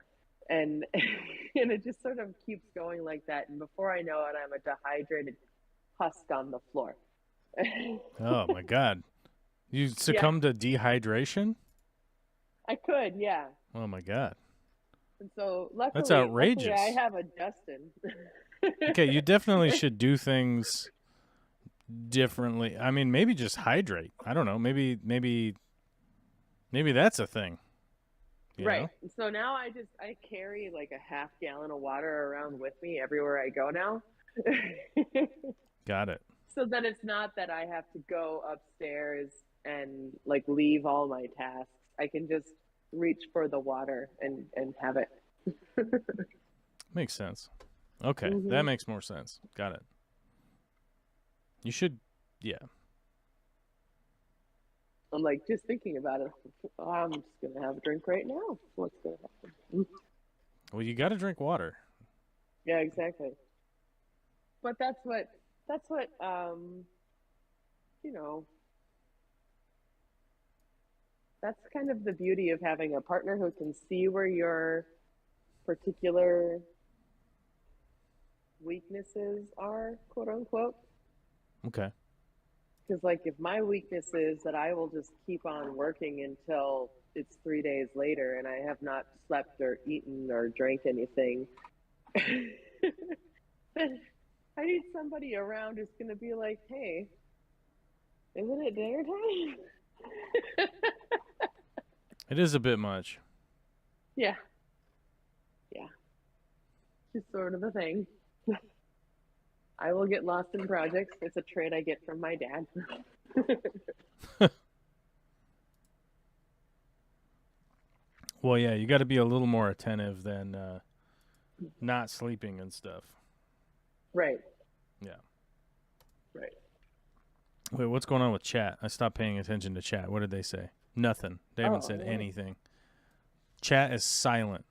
And and it just sort of keeps going like that. And before I know it, I'm a dehydrated husk on the floor. Oh my god. You Yeah, succumb to dehydration? I could, yeah. Oh my god. And so That's luckily I outrageous. have a Justin. Okay, you definitely should do things differently. I mean, maybe just hydrate. I don't know. Maybe that's a thing. You Right. know? So now I carry like a half gallon of water around with me everywhere I go now. Got it. So that it's not that I have to go upstairs and like leave all my tasks. I can just reach for the water and have it. Makes sense. Okay, that Hmm. makes more sense. Got it. You should, yeah. I'm like just thinking about it. Oh, I'm just gonna have a drink right now. What's gonna happen? Well, you got to drink water. Yeah, exactly. But that's what you know, that's kind of the beauty of having a partner who can see where your particular weaknesses are, quote unquote. Okay. Because, like, if my weakness is that I will just keep on working until it's 3 days later and I have not slept or eaten or drank anything, then I need somebody around who's going to be like, hey, isn't it dinner time? It is a bit much. Yeah. Yeah. Just sort of a thing. I will get lost in projects. It's a trait I get from my dad. Well, yeah, you got to be a little more attentive than not sleeping and stuff. Right. Yeah. Right. Wait, what's going on with chat? I stopped paying attention to chat. What did they say? Nothing. They haven't said Oh, anything. Chat is silent.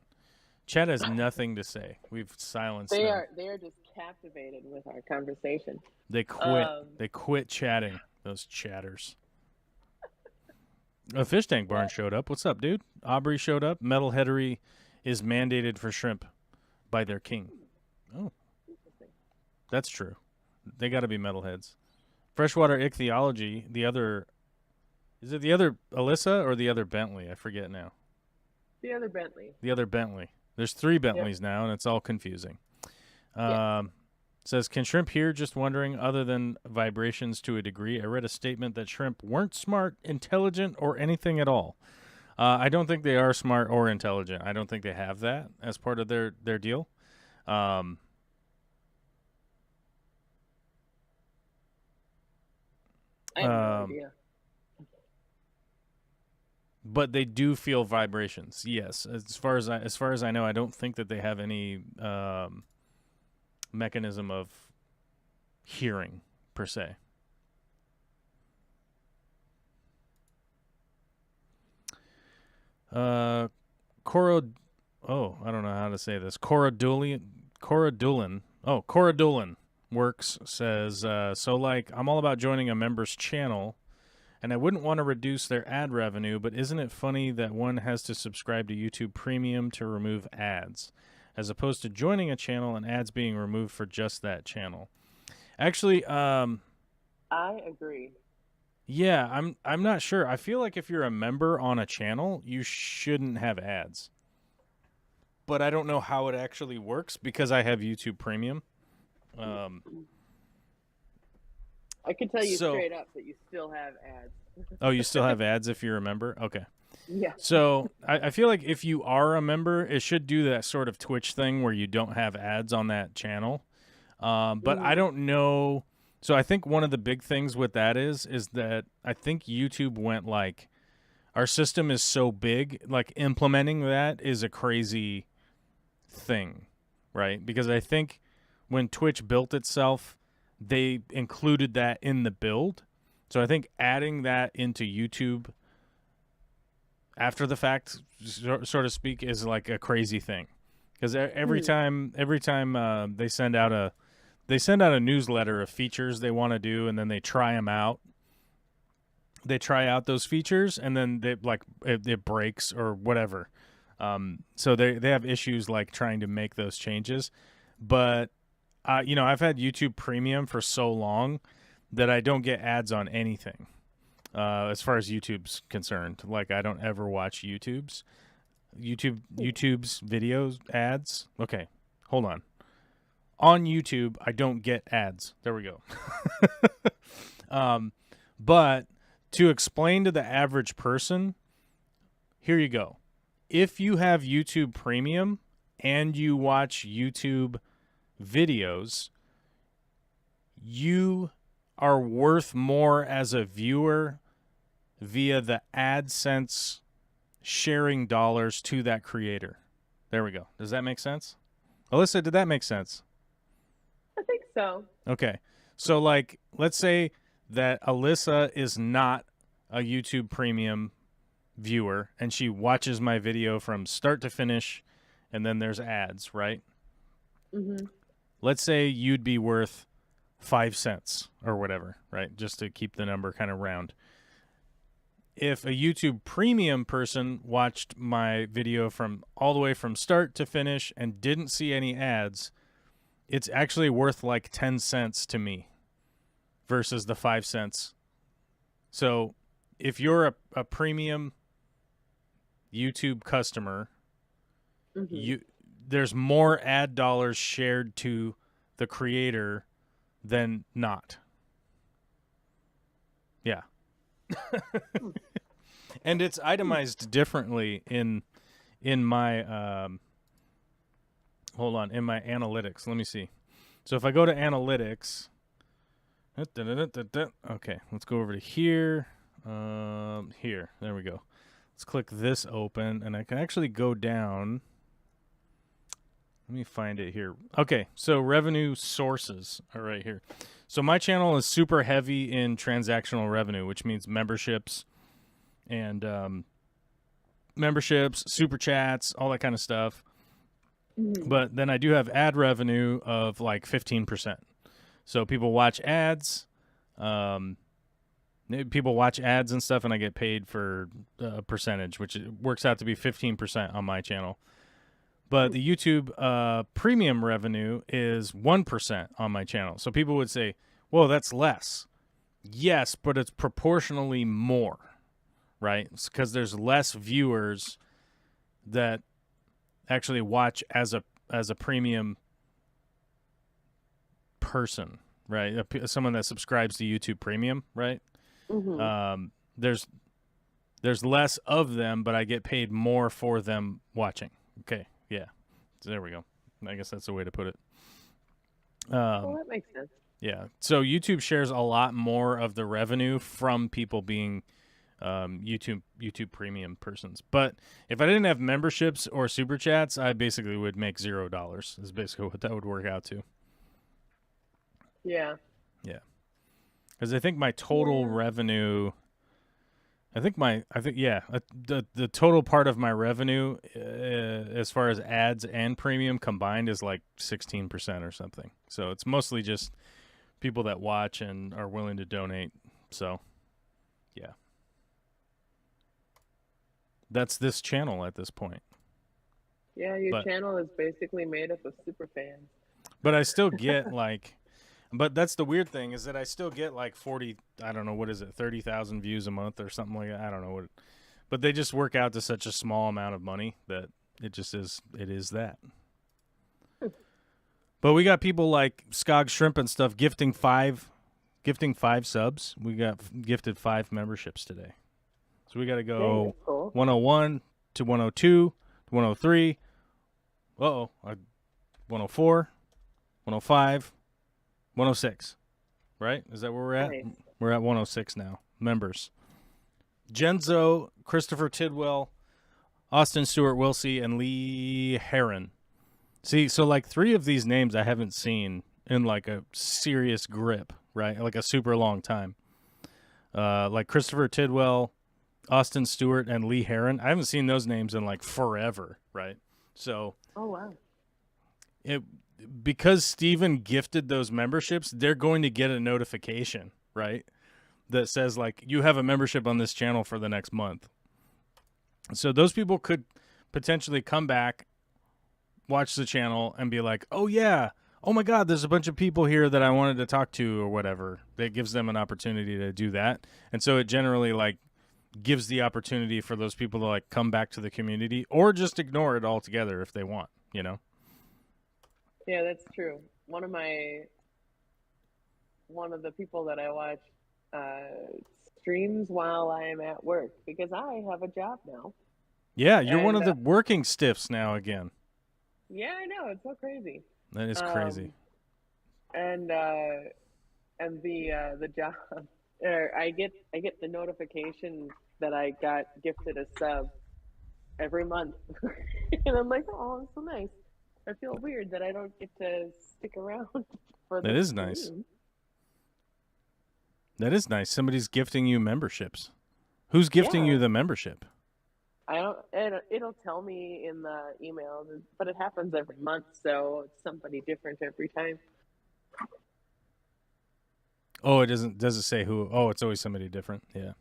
Chat has nothing to say. We've silenced they them. are just captivated with our conversation. They quit. They quit chatting. Those chatters. A fish tank barn showed up. What's up, dude? Aubrey showed up. Metalheadery is mandated for shrimp by their king. Oh, Interesting. that's true. They got to be metalheads. Freshwater Ichthyology, the other, is it the other Alyssa or the other Bentley? I forget now. The other Bentley. The other Bentley. There's 3 Bentleys now, and it's all confusing. Says, can shrimp hear? Just wondering, other than vibrations to a degree. I read a statement that shrimp weren't smart, intelligent, or anything at all. I don't think they are smart or intelligent. I don't think they have that as part of their deal. I have no idea. But they do feel vibrations. Yes, as far as I know, I don't think that they have any mechanism of hearing per se. I don't know how to say this. Coradulin Works says, so like, I'm all about joining a member's channel, and I wouldn't want to reduce their ad revenue, but isn't it funny that one has to subscribe to YouTube Premium to remove ads, as opposed to joining a channel and ads being removed for just that channel? Actually, I agree. yeah, I'm not sure. I feel like if you're a member on a channel, you shouldn't have ads. But I don't know how it actually works because I have YouTube Premium. I can tell you straight up that you still have ads. Oh, you still have ads if you're a member? Okay. Yeah. So I feel like if you are a member, it should do that sort of Twitch thing where you don't have ads on that channel. But I don't know. So I think one of the big things with that is that I think YouTube went like, our system is so big, like implementing that is a crazy thing, right? Because I think when Twitch built itself, they included that in the build. So I think adding that into YouTube after the fact, so to speak, is like a crazy thing. Because every time they send out a newsletter of features they want to do, and then they try them out. They try out those features, and then it breaks or whatever. So they have issues like trying to make those changes. But I've had YouTube Premium for so long that I don't get ads on anything as far as YouTube's concerned. Like, I don't ever watch YouTube's videos ads. Okay, hold on. On YouTube, I don't get ads. There we go. But to explain to the average person, here you go. If you have YouTube Premium and you watch YouTube videos, you are worth more as a viewer via the AdSense sharing dollars to that creator. There we go. Does that make sense? Alyssa, did that make sense? I think so. Okay. So, like, let's say that Alyssa is not a YouTube Premium viewer and she watches my video from start to finish, and then there's ads, right? Mm-hmm. Let's say you'd be worth 5 cents or whatever, right? Just to keep the number kind of round. If a YouTube Premium person watched my video from all the way from start to finish and didn't see any ads, it's actually worth like 10 cents to me versus the 5 cents. So if you're a premium YouTube customer, there's more ad dollars shared to the creator than not. Yeah. And it's itemized differently in my in my analytics. Let me see. So if I go to analytics, okay, let's go over to here. Here, there we go. Let's click this open, and I can actually go down. Let me find it here. Okay, so revenue sources are right here. So my channel is super heavy in transactional revenue, which means memberships and super chats, all that kind of stuff. But then I do have ad revenue of like 15%. So people watch ads, and stuff, and I get paid for a percentage, which works out to be 15% on my channel. But the YouTube premium revenue is 1% on my channel. So people would say, whoa, that's less. Yes, but it's proportionally more, right? Because there's less viewers that actually watch as a premium person, right? Someone that subscribes to YouTube Premium, right? Mm-hmm. There's less of them, but I get paid more for them watching. Okay, yeah, so there we go. I guess that's the way to put it. Well, that makes sense. Yeah, so YouTube shares a lot more of the revenue from people being YouTube Premium persons. But if I didn't have memberships or super chats, I basically would make $0. Is basically what that would work out to. Yeah. Yeah, because I think my total revenue. The total part of my revenue, as far as ads and premium combined, is like 16% or something. So it's mostly just people that watch and are willing to donate. So, yeah. That's this channel at this point. Yeah, your channel is basically made up of super fans. But I still get but that's the weird thing is that I still get like 40, I don't know, what is it, 30,000 views a month or something like that. I don't know what, but they just work out to such a small amount of money that it is that. But we got people like Skog Shrimp and stuff gifting five subs. We got gifted 5 memberships today. So we got to go 101 to 102 to 103. 104, 105, 106. Right? Is that where we're at? Nice. We're at 106 now. Members. Genzo, Christopher Tidwell, Austin Stewart Wilsey, and Lee Heron. See, so like 3 of these names I haven't seen in like a serious grip, right? Like a super long time. Like Christopher Tidwell, Austin Stewart, and Lee Heron. I haven't seen those names in like forever, right? So, oh wow, because Steven gifted those memberships, they're going to get a notification, right? That says like you have a membership on this channel for the next month. So those people could potentially come back, watch the channel, and be like, "Oh yeah, oh my God, there's a bunch of people here that I wanted to talk to," or whatever. That gives them an opportunity to do that, and so it generally like gives the opportunity for those people to like come back to the community or just ignore it altogether if they want, you know? Yeah, that's true. One of the people that I watch streams while I am at work because I have a job now. Yeah, you're one of the working stiffs now again. Yeah, I know, it's so crazy. That is crazy. And the job, I get the notification that I got gifted a sub every month, and I'm like, oh, it's so nice. I feel weird that I don't get to stick around for that. Is nice. That is nice. Somebody's gifting you memberships. Who's gifting you the membership? I don't. It'll tell me in the email, but it happens every month, so it's somebody different every time. Oh, it doesn't. Does it say who? Oh, it's always somebody different. Yeah.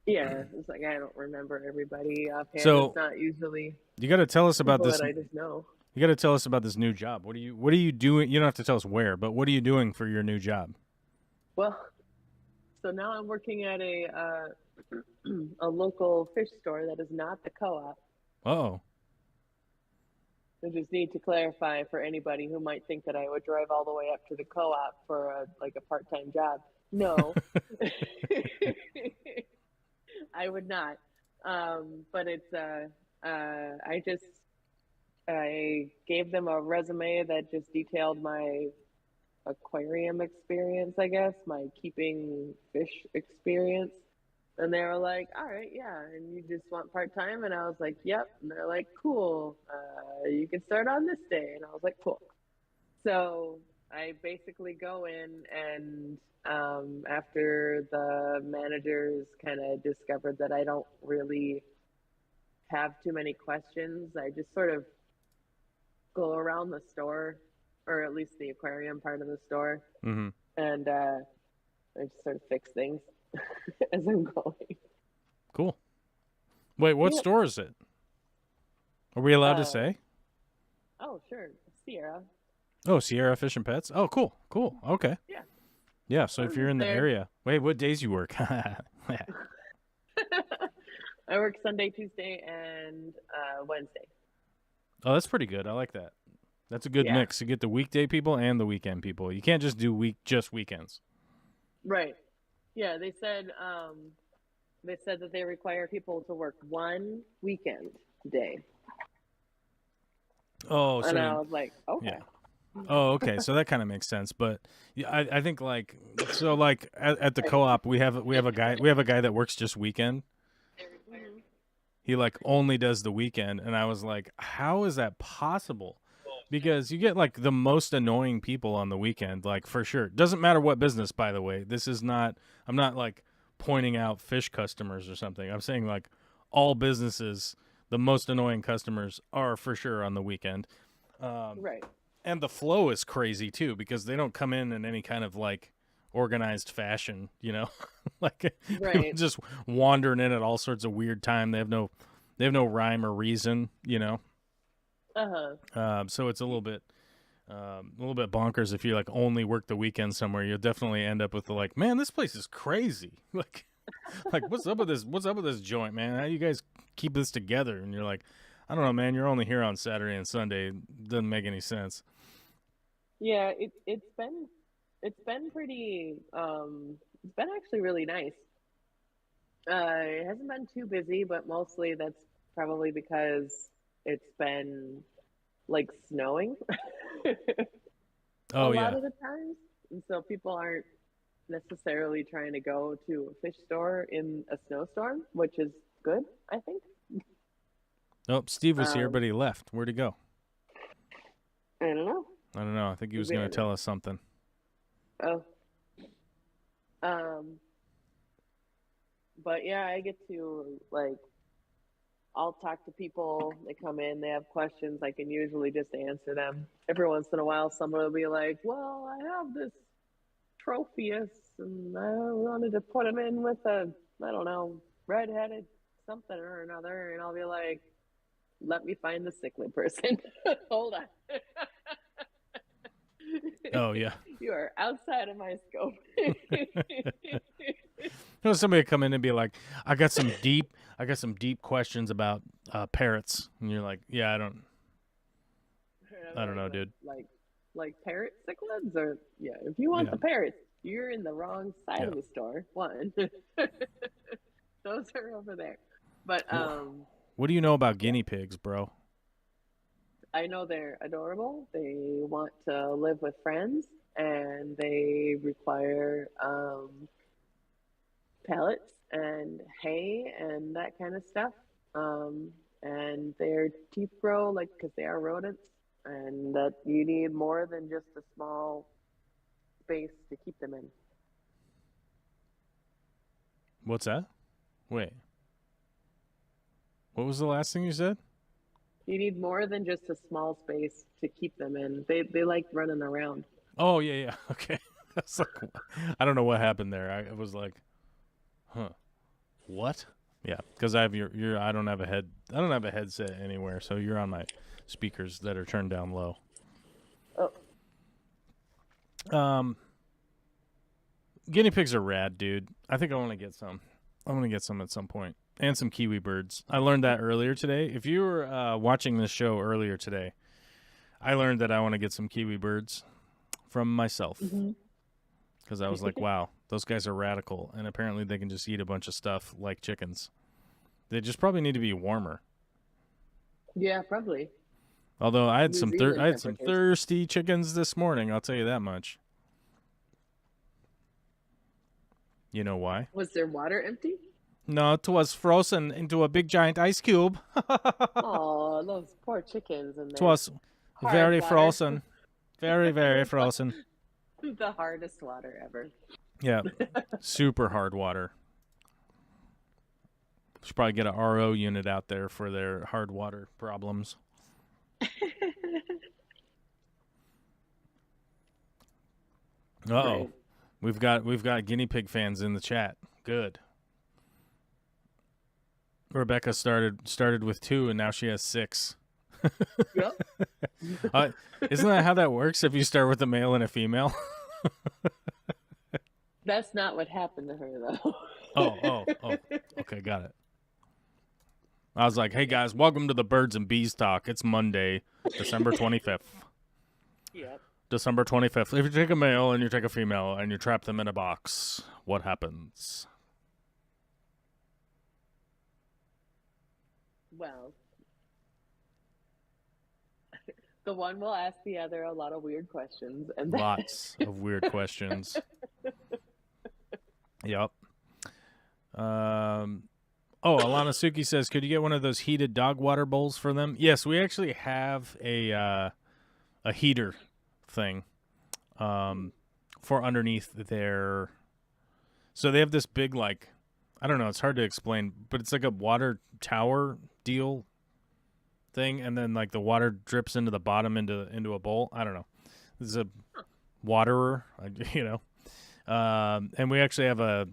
Yeah, it's like I don't remember everybody offhand. So it's not usually. You got to tell us about this. That I just know. You got to tell us about this new job. What are you doing? You don't have to tell us where, but what are you doing for your new job? Well, so now I'm working at a local fish store that is not the co-op. Oh. I just need to clarify for anybody who might think that I would drive all the way up to the co-op for a part-time job. No, I would not. But it's I gave them a resume that just detailed my aquarium experience, I guess, my keeping fish experience. And they were like, all right, yeah, and you just want part-time? And I was like, yep. And they're like, cool, you can start on this day. And I was like, cool. So I basically go in and after the managers kind of discovered that I don't really have too many questions, I just sort of go around the store, or at least the aquarium part of the store, and I just sort of fix things as I'm going. Cool. Wait, what store is it? Are we allowed to say? Oh, sure. Sierra. Oh, Sierra Fish and Pets? Oh, cool. Okay. Yeah. Yeah, so I if was you're just in the there. area, wait, what days you work? I work Sunday, Tuesday, and Wednesday. Oh, that's pretty good. I like that. That's a good Yeah, mix. You get the weekday people and the weekend people. You can't just do just weekends. right. Yeah, they said that they require people to work one weekend day, Oh, and so I was like, yeah. okay. Oh, okay. So that kind of makes sense. But yeah, I think like so like at the Right. co-op we have a guy that works just weekend. Mhm. He like only does the weekend, and I was like, how is that possible? Because you get like the most annoying people on the weekend, like for sure. Doesn't matter what business, by the way. This is not. I'm not like pointing out fish customers or something. I'm saying like all businesses, the most annoying customers are for sure on the weekend. Right. And the flow is crazy too because they don't come in any kind of like organized fashion, like people Right. just wandering in at all sorts of weird time. They have no rhyme or reason. Uh-huh. So it's a little bit bonkers if you like only work the weekend somewhere. You'll definitely end up with the like, man, this place is crazy. Like what's up with this? What's up with this joint, man? How do you guys keep this together? And you're like, I don't know, man. You're only here on Saturday and Sunday. It doesn't make any sense. Yeah, it's been pretty it's been actually really nice. It hasn't been too busy, but mostly that's probably because it's been like snowing a Oh lot yeah. of the times. And so people aren't necessarily trying to go to a fish store in a snowstorm, which is good, I think. Oh, Steve was here, Um, but he left. Where'd he go? I don't know. I don't know. I think he was Maybe going I to tell us something. Oh, um, but yeah, I get to like I'll talk to people. They come in, they have questions. I can usually just answer them. Every once in a while, someone will be like, "Well, I have this Tropheus, and I wanted to put him in with a, I don't know, redheaded something or another," and I'll be like, "Let me find the cichlid person. Hold on." Oh yeah. You are outside of my scope. Somebody come in and be like, I got some deep questions about parrots, and you're like, yeah, I don't know, dude. Like parrot cichlids, or yeah, if you want Yeah. the parrots, you're in the wrong side Yeah. of the store. One, those are over there. But What do you know about yeah, guinea pigs, bro? I know they're adorable. They want to live with friends, and they require pellets and hay and that kind of stuff. And their teeth grow like because they are rodents, and that you need more than just a small space to keep them in. What's that? Wait, what was the last thing you said? You need more than just a small space to keep them in. They like running around. Oh yeah, yeah. Okay. I was like, I don't know what happened there. I was like, huh, what? Yeah, because I have your I don't have a headset anywhere, so you're on my speakers that are turned down low. Oh, Um, Guinea pigs are rad, dude. I think I want to get some. I want to get some at some point, and some kiwi birds. I learned that earlier today. If you were watching this show earlier today, I learned that I want to get some kiwi birds from myself mm-hmm. because I was like, wow, those guys are radical, and apparently they can just eat a bunch of stuff like chickens. They just probably need to be warmer. Yeah, probably. Although I had New some Zealand I had some temperatures. thirsty chickens this morning, I'll tell you that much. You know why? Was their water empty? No, it was frozen into a big giant ice cube. Oh, those poor chickens and It their was hard very water. frozen. Very, very frozen. The hardest water ever. Yeah. Super hard water. Should probably get a RO unit out there for their hard water problems. Uh-oh. Right. We've got guinea pig fans in the chat. Good. Rebecca started with 2 and now she has 6. Yep. Isn't that how that works if you start with a male and a female? That's not what happened to her, though. Oh. Okay, got it. I was like, hey guys, welcome to the Birds and Bees Talk. It's Monday, December 25th. Yep. December 25th. If you take a male and you take a female and you trap them in a box, what happens? Well, the one will ask the other a lot of weird questions, and then... Lots of weird questions. Yep. Alana Suki says, could you get one of those heated dog water bowls for them? Yes, we actually have a heater thing for underneath their... So they have this big, like, I don't know, it's hard to explain, but it's like a water tower deal thing, and then, like, the water drips into the bottom into a bowl. I don't know. This is a waterer, you know. And we actually have a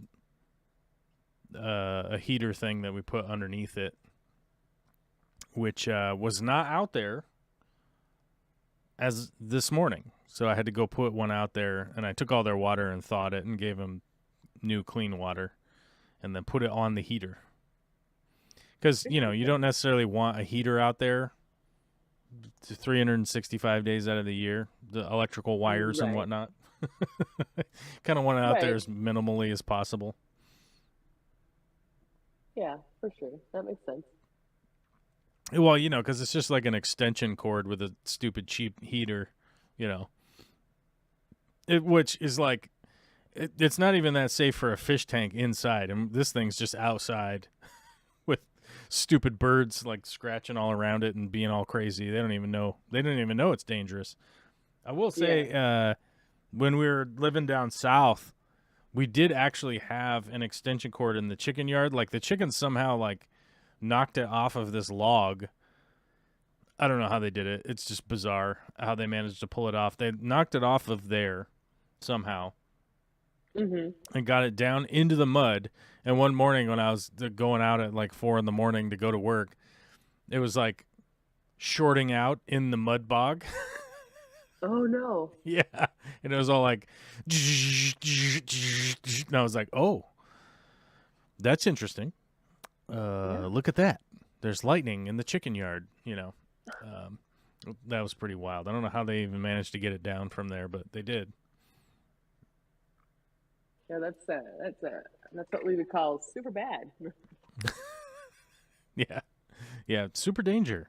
heater thing that we put underneath it, which was not out there as this morning. So I had to go put one out there, and I took all their water and thawed it and gave them new clean water and then put it on the heater. Because, you know, you don't necessarily want a heater out there 365 days out of the year, the electrical wires and whatnot. Kind of want it out there as minimally as possible. Yeah, for sure. That makes sense. Well, you know, because it's just like an extension cord with a stupid cheap heater, you know. Which is like, it's not even that safe for a fish tank inside. And this thing's just outside with stupid birds like scratching all around it and being all crazy. They don't even know it's dangerous. I will say, when we were living down south, we did actually have an extension cord in the chicken yard. Like, the chickens somehow, like, knocked it off of this log. I don't know how they did it. It's just bizarre how they managed to pull it off. They knocked it off of there somehow and got it down into the mud. And one morning when I was going out at, like, 4 in the morning to go to work, it was, like, shorting out in the mud bog. Oh, no. Yeah. And it was all like, and I was like, oh, that's interesting. Look at that. There's lightning in the chicken yard, you know. That was pretty wild. I don't know how they even managed to get it down from there, but they did. Yeah, that's what we would call super bad. Yeah, super danger.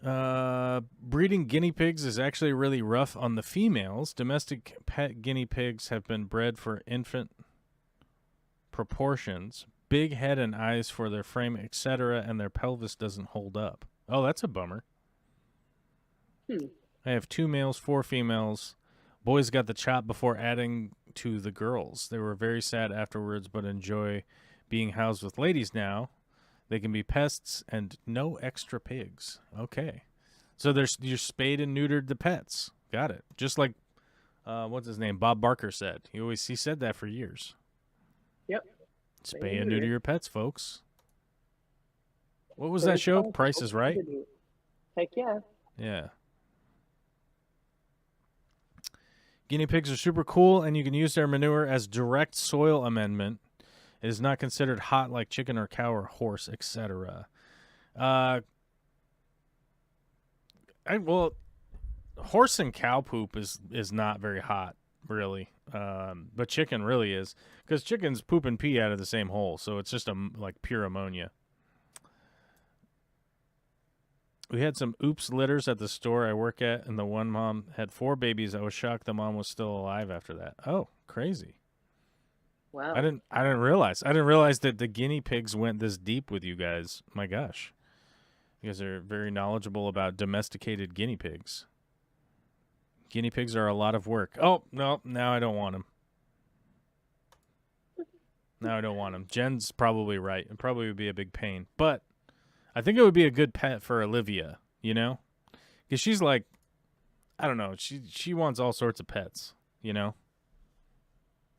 Breeding guinea pigs is actually really rough on the females. Domestic pet guinea pigs have been bred for infant proportions, big head and eyes for their frame, etc., and their pelvis doesn't hold up. Oh, that's a bummer. I have 2 males, 4 females. Boys got the chop before adding to the girls. They were very sad afterwards, but enjoy being housed with ladies now. They can be pests and no extra pigs. Okay. So you're spayed and neutered the pets. Got it. Just like, what's his name? Bob Barker said. He said that for years. Yep. Spay and neuter your pets, folks. What was that show? Price is Right? Heck yeah. Yeah. Guinea pigs are super cool, and you can use their manure as direct soil amendment. It is not considered hot like chicken or cow or horse, etc. Horse and cow poop is not very hot, really. But chicken really is, because chickens poop and pee out of the same hole, so it's just like pure ammonia. We had some oops litters at the store I work at, and the one mom had 4 babies. I was shocked the mom was still alive after that. Oh, crazy. Wow. I didn't realize. I didn't realize that the guinea pigs went this deep with you guys. My gosh. You guys are very knowledgeable about domesticated guinea pigs. Guinea pigs are a lot of work. Oh, no, now I don't want them. Now I don't want them. Jen's probably right. It probably would be a big pain. But I think it would be a good pet for Olivia, you know? Because she's like, I don't know, she wants all sorts of pets, you know?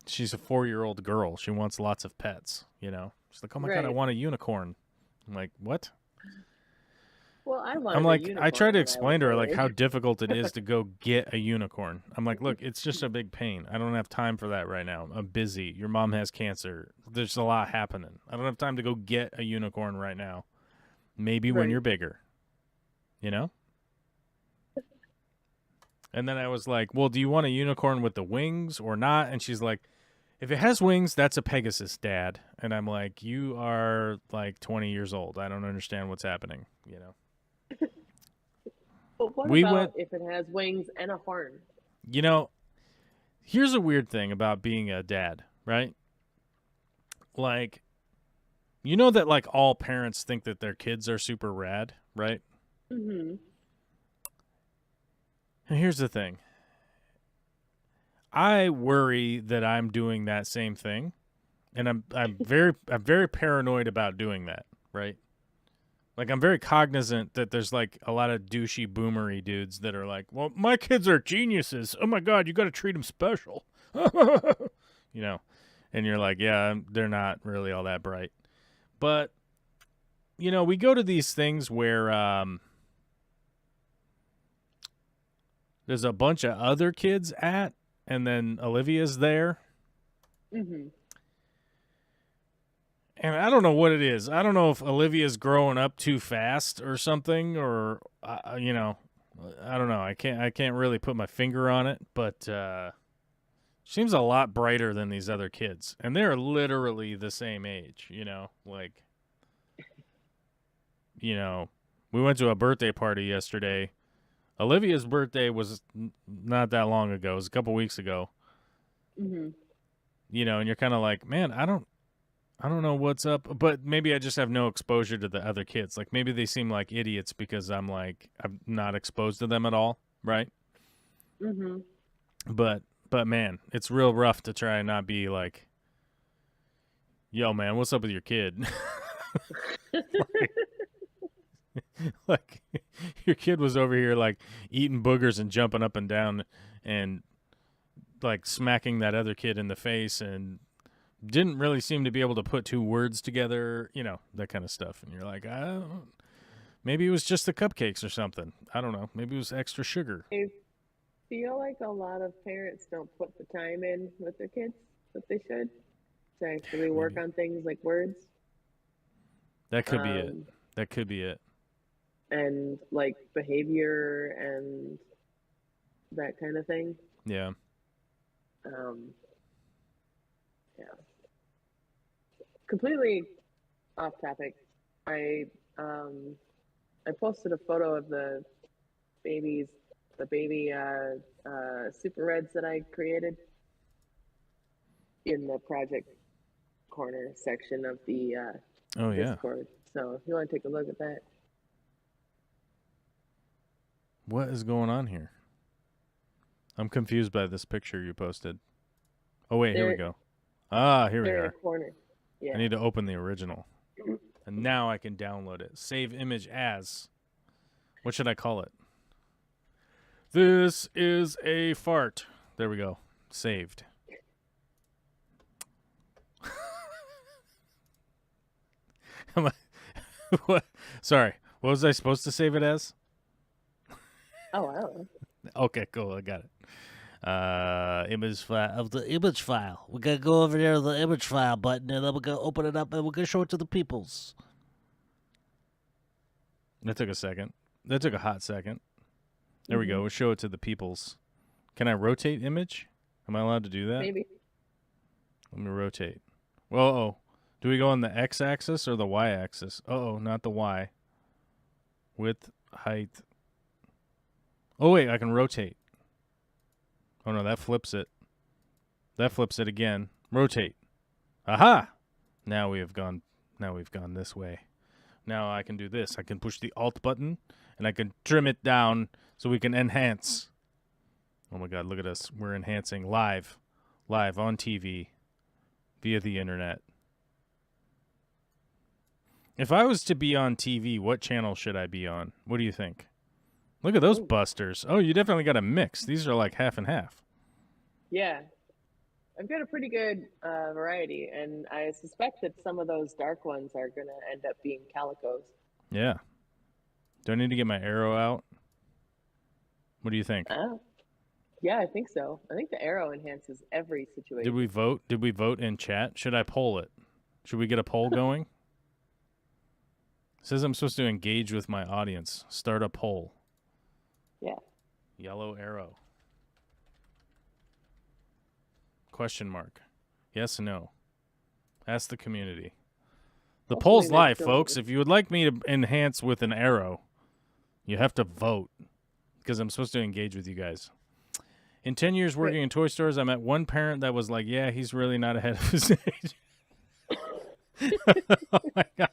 She's a 4-year-old girl. She wants lots of pets, you know? She's like, oh my God, I want a unicorn. I'm like, what? Well, I I'm wanted a like, I unicorn tried to when I was explain to her like little. how difficult it is to go get a unicorn. I'm like, look, it's just a big pain. I don't have time for that right now. I'm busy. Your mom has cancer. There's a lot happening. I don't have time to go get a unicorn right now. Maybe when Right. you're bigger, you know? And then I was like, well, do you want a unicorn with the wings or not? And she's like, if it has wings, that's a Pegasus, Dad. And I'm like, you are like 20 years old. I don't understand what's happening, you know? But what We about went, if it has wings and a horn? you know, here's a weird thing about being a dad, right? Like, you know that like all parents think that their kids are super rad, right? Mm-hmm. And here's the thing. I worry that I'm doing that same thing, and I'm very paranoid about doing that, right? Like I'm very cognizant that there's like a lot of douchey boomery dudes that are like, "Well, my kids are geniuses. Oh my god, you got to treat them special." You know. And you're like, "Yeah, they're not really all that bright." But you know, we go to these things where there's a bunch of other kids at, and then Olivia's there. Mm-hmm. And I don't know what it is. I don't know if Olivia's growing up too fast or something, or you know, I don't know. I can't really put my finger on it, but seems a lot brighter than these other kids, and they're literally the same age. You know, like, you know, we went to a birthday party yesterday. Olivia's birthday was not that long ago. It was a couple weeks ago. Mm-hmm. You know, and you're kind of like, man, I don't know what's up, but maybe I just have no exposure to the other kids. Like maybe they seem like idiots because I'm not exposed to them at all, right? Mm-hmm. But man, it's real rough to try and not be like, "Yo, man, what's up with your kid?" like your kid was over here like eating boogers and jumping up and down and like smacking that other kid in the face and didn't really seem to be able to put two words together, you know, that kind of stuff. And you're like, maybe it was just the cupcakes or something. I don't know. Maybe it was extra sugar. I feel like a lot of parents don't put the time in with their kids that they should to actually work Maybe. on things like words. That could be it. That could be it. And like behavior and that kind of thing. Yeah. Yeah. Completely off topic. I posted a photo of the baby super reds that I created in the project corner section of the Oh, yeah. Discord. So if you want to take a look at that. What is going on here? I'm confused by this picture you posted. Oh, wait, here we go. Ah, here we They're in are. a corner. Yeah. I need to open the original. And now I can download it. Save image as. What should I call it? This is a fart. There we go. Saved. Am I, what? Sorry. What was I supposed to save it as? Oh, I don't know. Okay, cool. I got it. Image file. Of the image file. We're going to go over there to the image file button, and then we're going to open it up, and we're going to show it to the peoples. That took a second. That took a hot second. There we go. We'll show it to the peoples. Can I rotate image? Am I allowed to do that? Maybe. Let me rotate. Whoa. Do we go on the x-axis or the y-axis? Uh-oh, not the y. Width, height. Oh, wait, I can rotate. Oh, no, that flips it. That flips it again. Rotate. Aha! Now we've gone this way. Now I can do this. I can push the Alt button, and I can trim it down so we can enhance. Oh, my God, look at us. We're enhancing live on TV via the internet. If I was to be on TV, what channel should I be on? What do you think? Look at those busters. Oh, you definitely got a mix. These are like half and half. Yeah. I've got a pretty good variety, and I suspect that some of those dark ones are going to end up being calicos. Yeah. Do I need to get my arrow out? What do you think? Yeah, I think so. I think the arrow enhances every situation. Did we vote? Did we vote in chat? Should I poll it? Should we get a poll going? It says I'm supposed to engage with my audience. Start a poll. Yeah. Yellow arrow. Question mark. Yes, no. Ask the community. The poll's live, folks. If you would like me to enhance with an arrow, you have to vote because I'm supposed to engage with you guys. In 10 years working in toy stores, I met one parent that was like, yeah, he's really not ahead of his age. Oh, my God.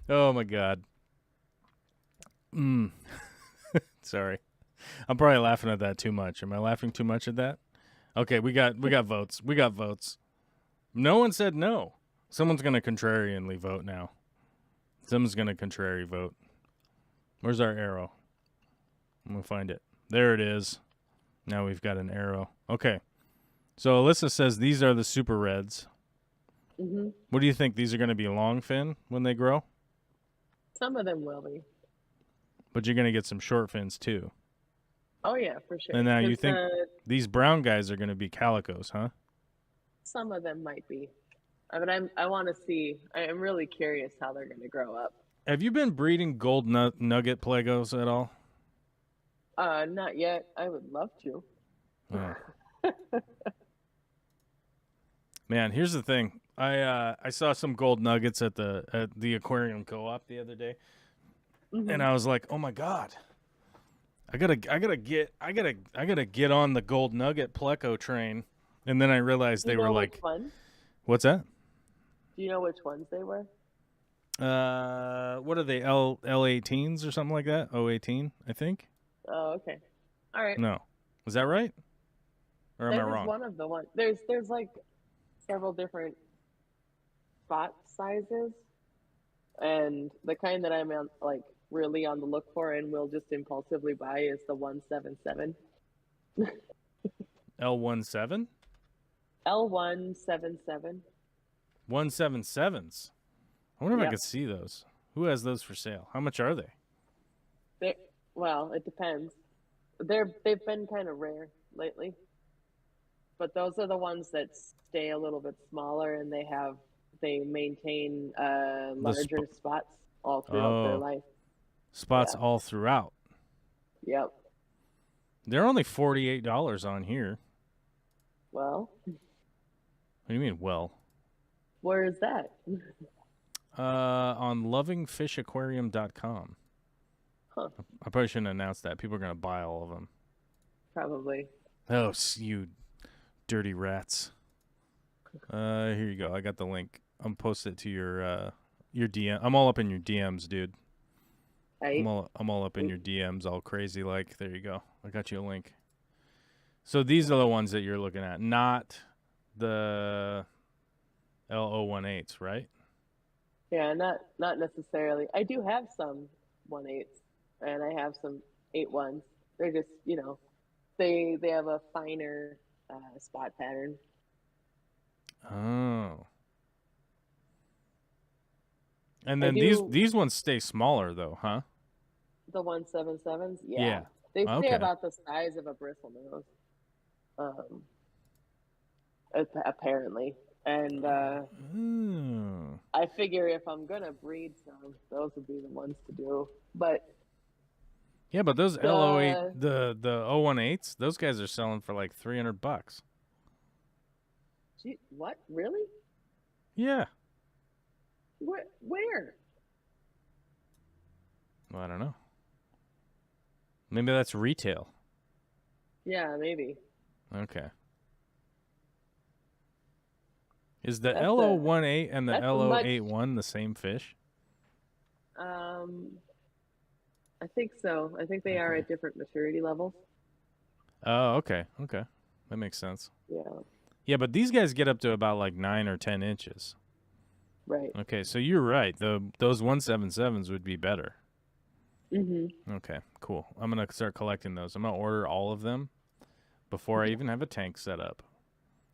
Oh, my God. Sorry. I'm probably laughing at that too much. Am I laughing too much at that? Okay, we got votes. We got votes. No one said no. Someone's going to contrarianly vote now. Someone's going to contrary vote. Where's our arrow? I'm going to find it. There it is. Now we've got an arrow. Okay. So Alyssa says these are the super reds. Mm-hmm. What do you think? These are going to be long fin when they grow? Some of them will be. But you're going to get some short fins too. Oh, yeah, for sure. And now you think these brown guys are going to be calicos, huh? Some of them might be. But I want to see. I'm really curious how they're going to grow up. Have you been breeding gold nugget plegos at all? Not yet. I would love to. Oh. Man, here's the thing. I saw some gold nuggets at the aquarium co-op the other day, and I was like, oh my God, I gotta get on the gold nugget pleco train. And then I realized they were like, what's that? Do you know which ones they were? What are they? L18s or something like that? 018, I think. Oh, okay. All right. No, is that right? Or am I wrong? That was one of the ones. There's like several different spot sizes, and the kind that I'm really on the look for and will just impulsively buy is the 177. L17? L177. 177s. I wonder if I could see those. Who has those for sale? How much are they? Well, it depends. They've been kind of rare lately, but those are the ones that stay a little bit smaller, and they maintain larger spots all throughout their life. Spots all throughout. Yep. They're only $48 on here. Well. What do you mean, well? Where is that? On lovingfishaquarium.com. Huh. I probably shouldn't announce that. People are going to buy all of them. Probably. Oh, you dirty rats. Here you go. I got the link. I'm posting it to your DM. I'm all up in your DMs, dude. Right. I'm all up in your DMs, all crazy like. There you go. I got you a link. So these are the ones that you're looking at, not the L018s, right? Yeah, not necessarily. I do have some 1/8s, and I have some 8/1s. They're just, they have a finer spot pattern. Oh. And then these ones stay smaller though, huh? The 177s? Yeah. They stay about the size of a bristlenose. Apparently. And I figure if I'm gonna breed some, those would be the ones to do. But yeah, but those L08 the 018s, those guys are selling for like $300. Gee, what? Really? Yeah. Where? Well, I don't know. Maybe that's retail. Yeah, maybe. Okay. Is the L018 and the L081 the same fish? I think so. I think they are at different maturity levels. Oh, okay. Okay. That makes sense. Yeah. Yeah, but these guys get up to about like 9 or 10 inches. Right. Okay, so you're right. Those 177s would be better. Mm-hmm. Okay, cool. I'm going to start collecting those. I'm going to order all of them before I even have a tank set up.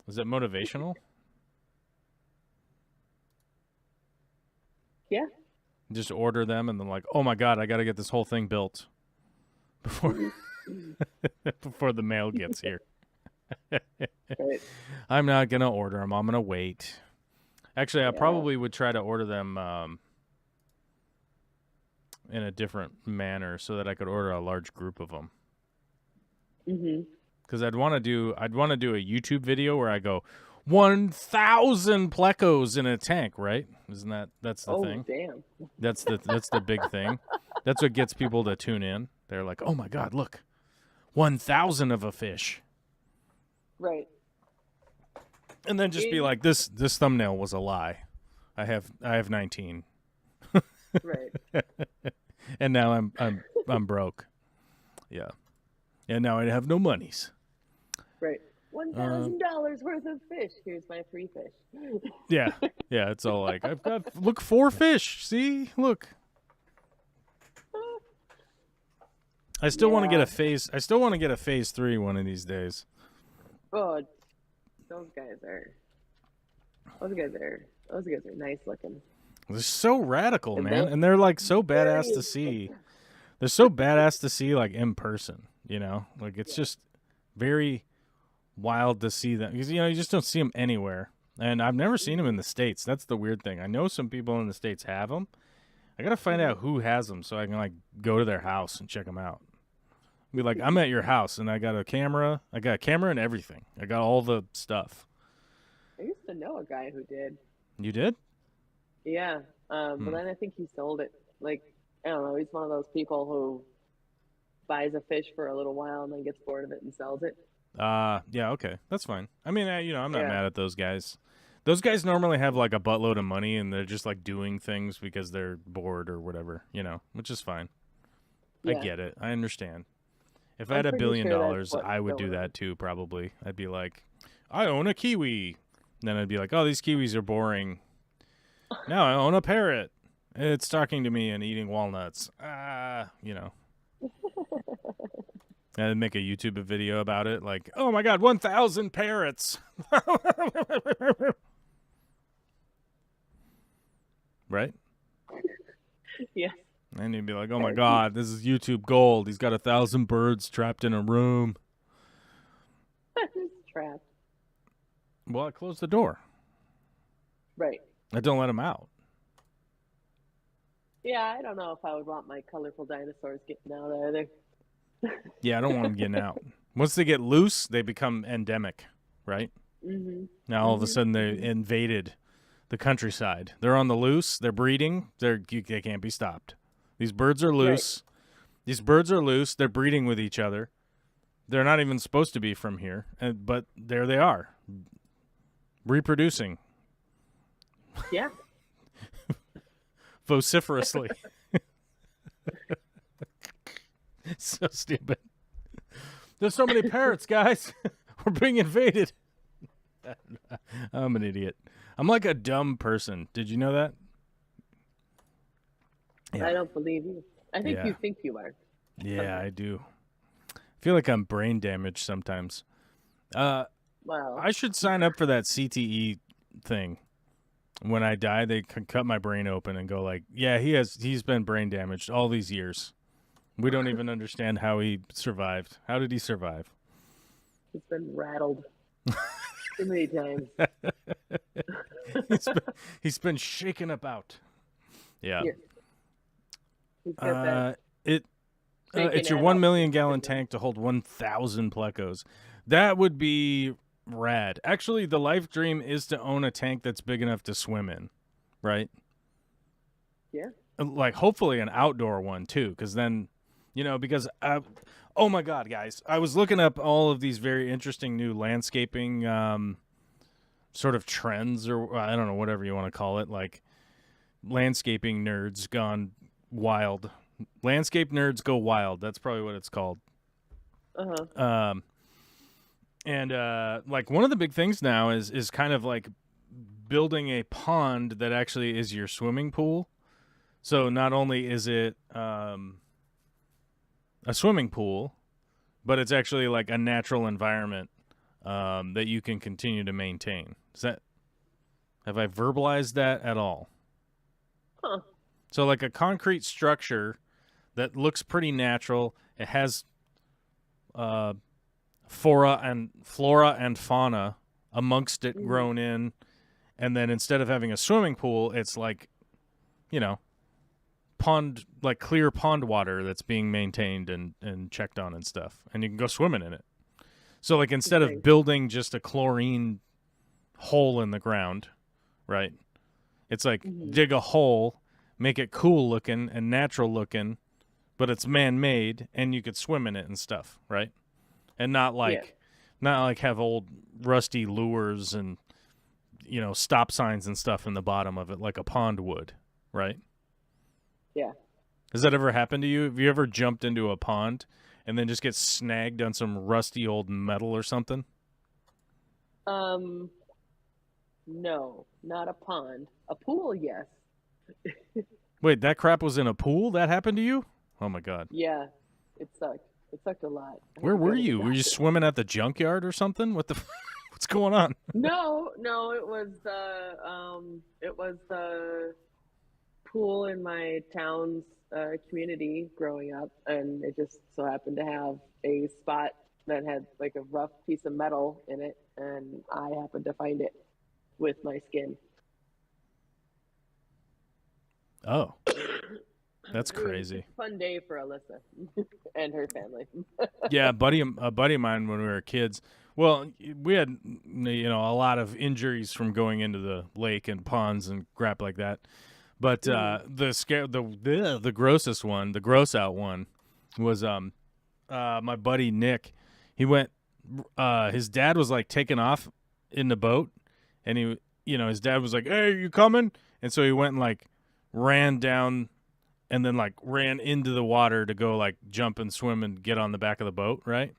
Is it motivational? Yeah. Just order them and then like, oh my god, I got to get this whole thing built before before the mail gets here. Right. I'm not gonna order them. I'm gonna wait. Actually, I Yeah. probably would try to order them in a different manner so that I could order a large group of them. Mhm. Because I'd want to do a YouTube video where I go 1,000 plecos in a tank, right? Isn't that's the thing? Damn. That's the big thing. That's what gets people to tune in. They're like, oh my god, look, 1,000 of a fish. Right. And then just be like, this thumbnail was a lie. I have 19. Right. And now I'm broke. Yeah. And now I have no monies. Right. $1,000 worth of fish. Here's my free fish. Yeah. Yeah, it's all like, I've got 4 fish. See? Look. I still want to get a phase. I still want to get a phase 3 one of these days. Oh, those guys are nice looking. They're so radical, And man, they- and they're like so badass to see. They're so badass to see, like in person. You know, like it's just very wild to see them because you just don't see them anywhere. And I've never seen them in the States. That's the weird thing. I know some people in the States have them. I gotta find out who has them so I can like go to their house and check them out. Be like, I'm at your house and I got a camera. I got a camera and everything. I got all the stuff. I used to know a guy who did. You did? Yeah. But then I think he sold it. Like, I don't know. He's one of those people who buys a fish for a little while and then gets bored of it and sells it. Yeah, okay. That's fine. I mean, I'm not Yeah. mad at those guys. Those guys normally have like a buttload of money and they're just like doing things because they're bored or whatever, which is fine. I Yeah. get it. I understand. If I I'm had $1 pretty billion, sure that's what's I would do going on. that too, probably. I'd be like, I own a kiwi. Then I'd be like, oh, these kiwis are boring. Now I own a parrot. It's talking to me and eating walnuts. And I'd make a YouTube video about it, like, oh my god, 1,000 parrots. Right? Yeah. And you'd be like, oh my god, this is YouTube gold. He's got 1,000 birds trapped in a room. It's trapped. Well, I closed the door. Right. I don't let him out. Yeah, I don't know if I would want my colorful dinosaurs getting out either. Yeah, I don't want them getting out. Once they get loose, they become endemic, right? Mm-hmm. Now all of a sudden they invaded the countryside. They're on the loose. They're breeding. They can't be stopped. These birds are loose. Right. These birds are loose. They're breeding with each other. They're not even supposed to be from here, but there they are, reproducing. Yeah. Vociferously. So stupid. There's so many parrots, guys. We're being invaded. I'm an idiot. I'm like a dumb person. Did you know that? Yeah. I don't believe you. I think Yeah. you think you are. Yeah, I do. I feel like I'm brain damaged sometimes. Wow. I should sign up for that CTE thing. When I die, they can cut my brain open and go like, yeah, he's been brain damaged all these years. We don't even understand how he survived. How did he survive? He's been rattled too many times. he's been shaken about. Yeah. Yes. He's got that It's your it 1 up. million gallon tank to hold 1,000 plecos. That would be rad. Actually, the life dream is to own a tank that's big enough to swim in, right? Yeah. Like hopefully an outdoor one too, because then, because oh my god, guys, I was looking up all of these very interesting new landscaping sort of trends, or I don't know, whatever you want to call it, like landscaping nerds gone wild. Landscape nerds go wild. That's probably what it's called. Uh-huh. And like one of the big things now is kind of like building a pond that actually is your swimming pool. So not only is it a swimming pool, but it's actually like a natural environment that you can continue to maintain. Have I verbalized that at all? Huh. So like a concrete structure that looks pretty natural. It has flora and fauna amongst it grown in, and then instead of having a swimming pool, it's like, pond, like clear pond water that's being maintained and checked on and stuff, and you can go swimming in it. So like instead of building just a chlorine hole in the ground, right? It's like dig a hole, make it cool looking and natural looking, but it's man-made, and you could swim in it and stuff, right? And not like have old rusty lures and stop signs and stuff in the bottom of it like a pond would, right? Yeah. Has that ever happened to you? Have you ever jumped into a pond and then just get snagged on some rusty old metal or something? No, not a pond. A pool, yes. Wait, that crap was in a pool? That happened to you? Oh my God. Yeah, it sucked. It sucked a lot. Where were you? Were you swimming at the junkyard or something? What's going on? No, it was the pool in my town's community growing up, and it just so happened to have a spot that had like a rough piece of metal in it, and I happened to find it with my skin. Oh, that's crazy. It was a fun day for Alyssa and her family. Yeah, a buddy of mine when we were kids. Well, we had a lot of injuries from going into the lake and ponds and crap like that. But the grossest one, the gross out one, was my buddy Nick. He went. His dad was like taking off in the boat, and his dad was like, "Hey, you coming?" And so he went and like ran down, and then like ran into the water to go like jump and swim and get on the back of the boat, right?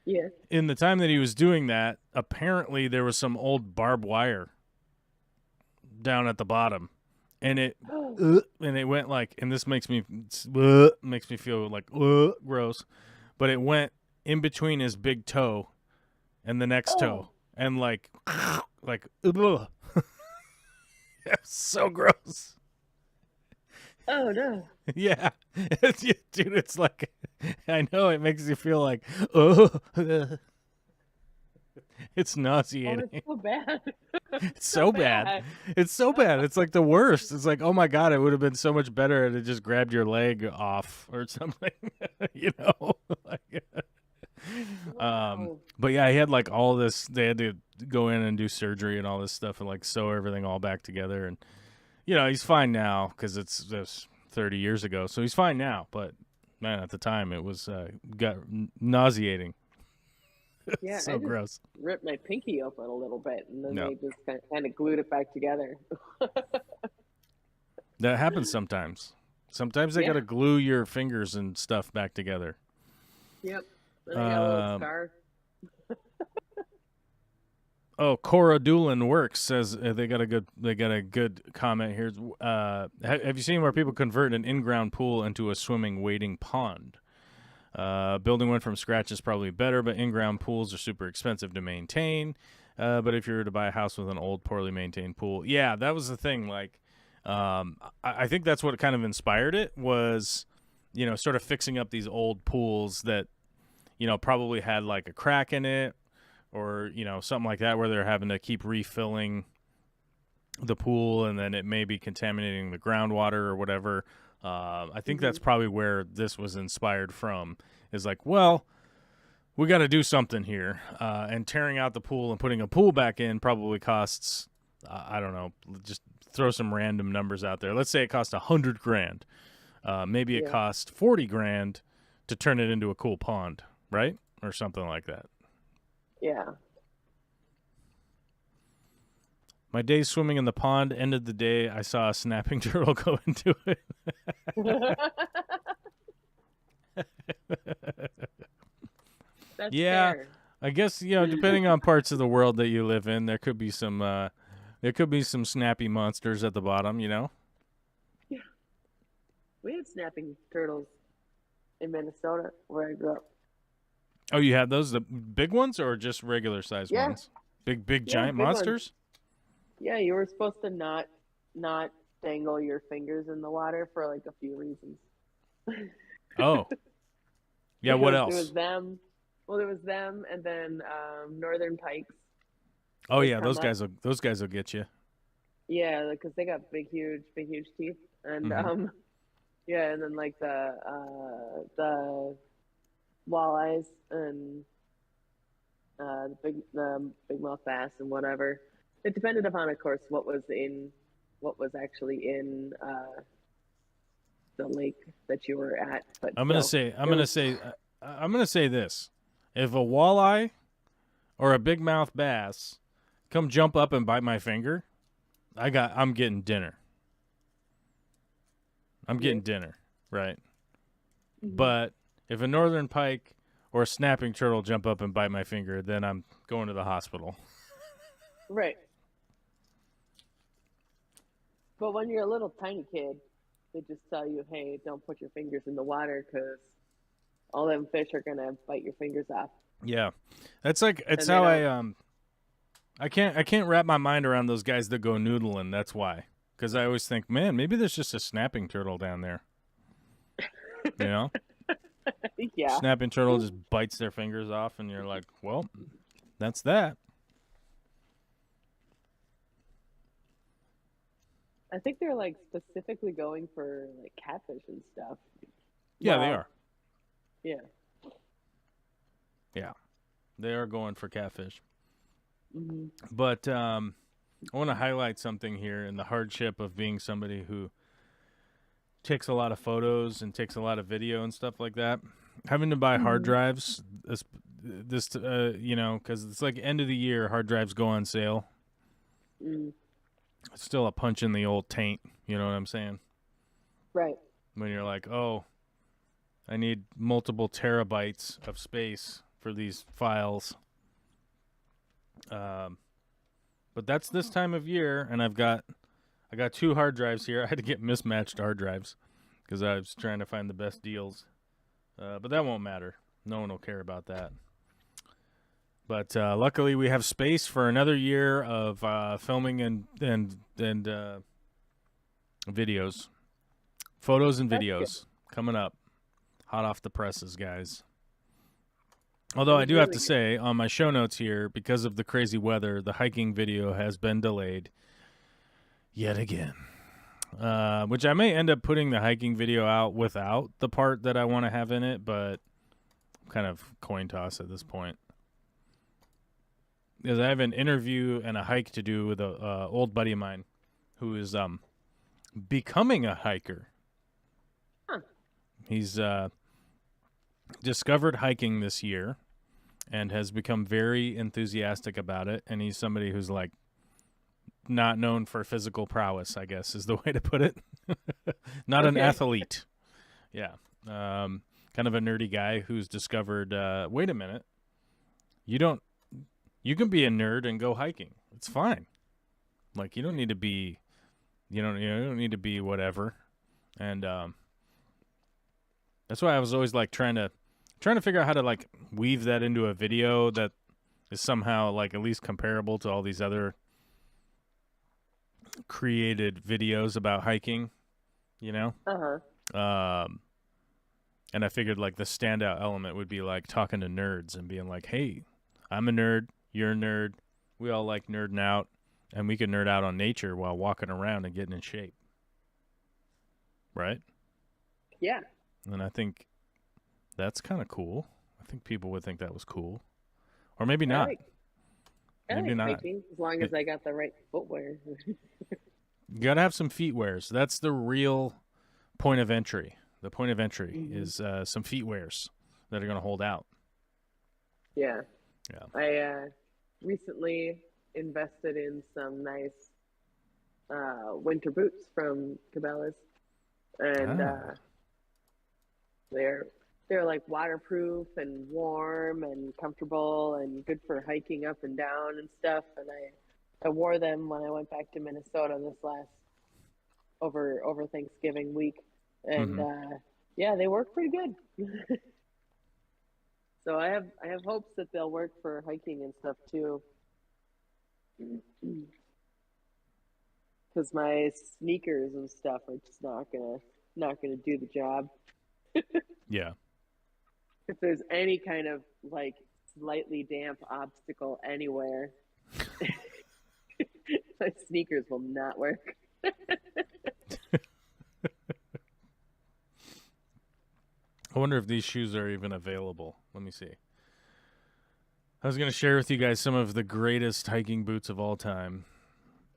Yeah. In the time that he was doing that, apparently there was some old barbed wire down at the bottom. And it went like, and this makes me feel like gross, but it went in between his big toe and the next toe, and like so gross. Oh no. Yeah, dude, it's like, I know it makes you feel like it's nauseating. Oh, it's so bad. It's so bad. It's so bad. It's like the worst. It's like, oh my God, it would have been so much better if it just grabbed your leg off or something, But yeah, he had like all this. They had to go in and do surgery and all this stuff and like sew everything all back together. And he's fine now because it's 30 years ago, so he's fine now. But man, at the time, it was got nauseating. Yeah, so gross. Ripped my pinky open a little bit, and then they just kind of glued it back together. That happens sometimes. Sometimes they gotta glue your fingers and stuff back together. Yep. And I got a little scar. Cora Doolin Works says they got a good comment here. Have you seen where people convert an in-ground pool into a swimming wading pond? Building one from scratch is probably better, but in-ground pools are super expensive to maintain. But if you were to buy a house with an old, poorly maintained pool, yeah, that was the thing. Like, I think that's what kind of inspired it was, sort of fixing up these old pools that, probably had like a crack in it or, something like that where they're having to keep refilling the pool, and then it may be contaminating the groundwater or whatever. I think that's probably where this was inspired from, is like, well, we got to do something here. And tearing out the pool and putting a pool back in probably costs, I don't know, just throw some random numbers out there. Let's say it cost $100,000. Maybe it cost $40,000 to turn it into a cool pond, right? Or something like that. Yeah. My day swimming in the pond ended the day I saw a snapping turtle go into it. That's fair. I guess, depending on parts of the world that you live in, there could be some snappy monsters at the bottom, Yeah. We had snapping turtles in Minnesota where I grew up. Oh, you had those, the big ones, or just regular size Yeah, ones? Big yeah, giant big ones. monsters? Yeah, you were supposed to not dangle your fingers in the water for like a few reasons. Oh, yeah. What There was else? them. Well, there was them, and then northern pikes Oh would yeah, come up. those guys will get you. Yeah, because they got big, huge teeth, and Hmm. yeah, and then like the walleyes and the big mouth bass and whatever. It depended upon, of course, what was actually in the lake that you were at, but still, I'm it gonna was say, I'm gonna say this: if a walleye or a big mouth bass come jump up and bite my finger, I'm getting dinner. I'm yeah. getting dinner, right? Hmm. But if a northern pike or a snapping turtle jump up and bite my finger, then I'm going to the hospital. Right. But when you're a little tiny kid, they just tell you, "Hey, don't put your fingers in the water because all them fish are gonna bite your fingers off," Yeah, that's like it's and they how don't. I can't wrap my mind around those guys that go noodling. That's why, because I always think, man, maybe there's just a snapping turtle down there. You know, Yeah, snapping turtle just bites their fingers off, and you're like, well, that's that. I think they're like specifically going for like catfish and stuff. Yeah, they Well, are. yeah. Yeah, they are going for catfish. Hmm. But I want to highlight something here in the hardship of being somebody who takes a lot of photos and takes a lot of video and stuff like that. Having to buy hard Hmm. drives, you know, because it's like end of the year, hard drives go on sale. Mm. It's still a punch in the old taint. You know what I'm saying? Right. When you're like, oh, I need multiple terabytes of space for these files. Um, but that's this time of year, and I got two hard drives here. I had to get mismatched hard drives because I was trying to find the best deals. But that won't matter. No one will care about that. But luckily, we have space for another year of filming and videos, photos and That's good. videos coming up, hot off the presses, guys. Although I Sounds do have really to good. say, on my show notes here, because of the crazy weather, the hiking video has been delayed yet again. Which I may end up putting the hiking video out without the part that I want to have in it, but kind of coin toss at this point. Because I have an interview and a hike to do with a old buddy of mine who is becoming a hiker. Huh. He's discovered hiking this year and has become very enthusiastic about it. And he's somebody who's like not known for physical prowess, I guess is the way to put it. Not an Okay. athlete. Yeah. Kind of a nerdy guy who's discovered, wait a minute, you don't, you can be a nerd and go hiking. It's fine. Like you don't need to be, you don't need to be whatever. And that's why I was always like trying to figure out how to like weave that into a video that is somehow like at least comparable to all these other created videos about hiking, you know? Uh huh. And I figured like the standout element would be like talking to nerds and being like, hey, I'm a nerd, you're a nerd, we all like nerding out, and we can nerd out on nature while walking around and getting in shape. Right? Yeah. And I think that's kind of cool. I think people would think that was cool. Or maybe I not. like I Maybe like not. hiking as long as I got the right footwear. You got to have some feet wears. That's the real point of entry. The point of entry Hmm. is some feet wears that are going to hold out. Yeah. Yeah. I recently invested in some nice winter boots from Cabela's, and Ah. they're they're like waterproof and warm and comfortable and good for hiking up and down and stuff. And I wore them when I went back to Minnesota this last over Thanksgiving week, and Mm-hmm. yeah, they work pretty good. So I have hopes that they'll work for hiking and stuff too. Because my sneakers and stuff are just not gonna do the job. Yeah. If there's any kind of like slightly damp obstacle anywhere, my sneakers will not work. I wonder if these shoes are even available. Let me see. I was going to share with you guys some of the greatest hiking boots of all time.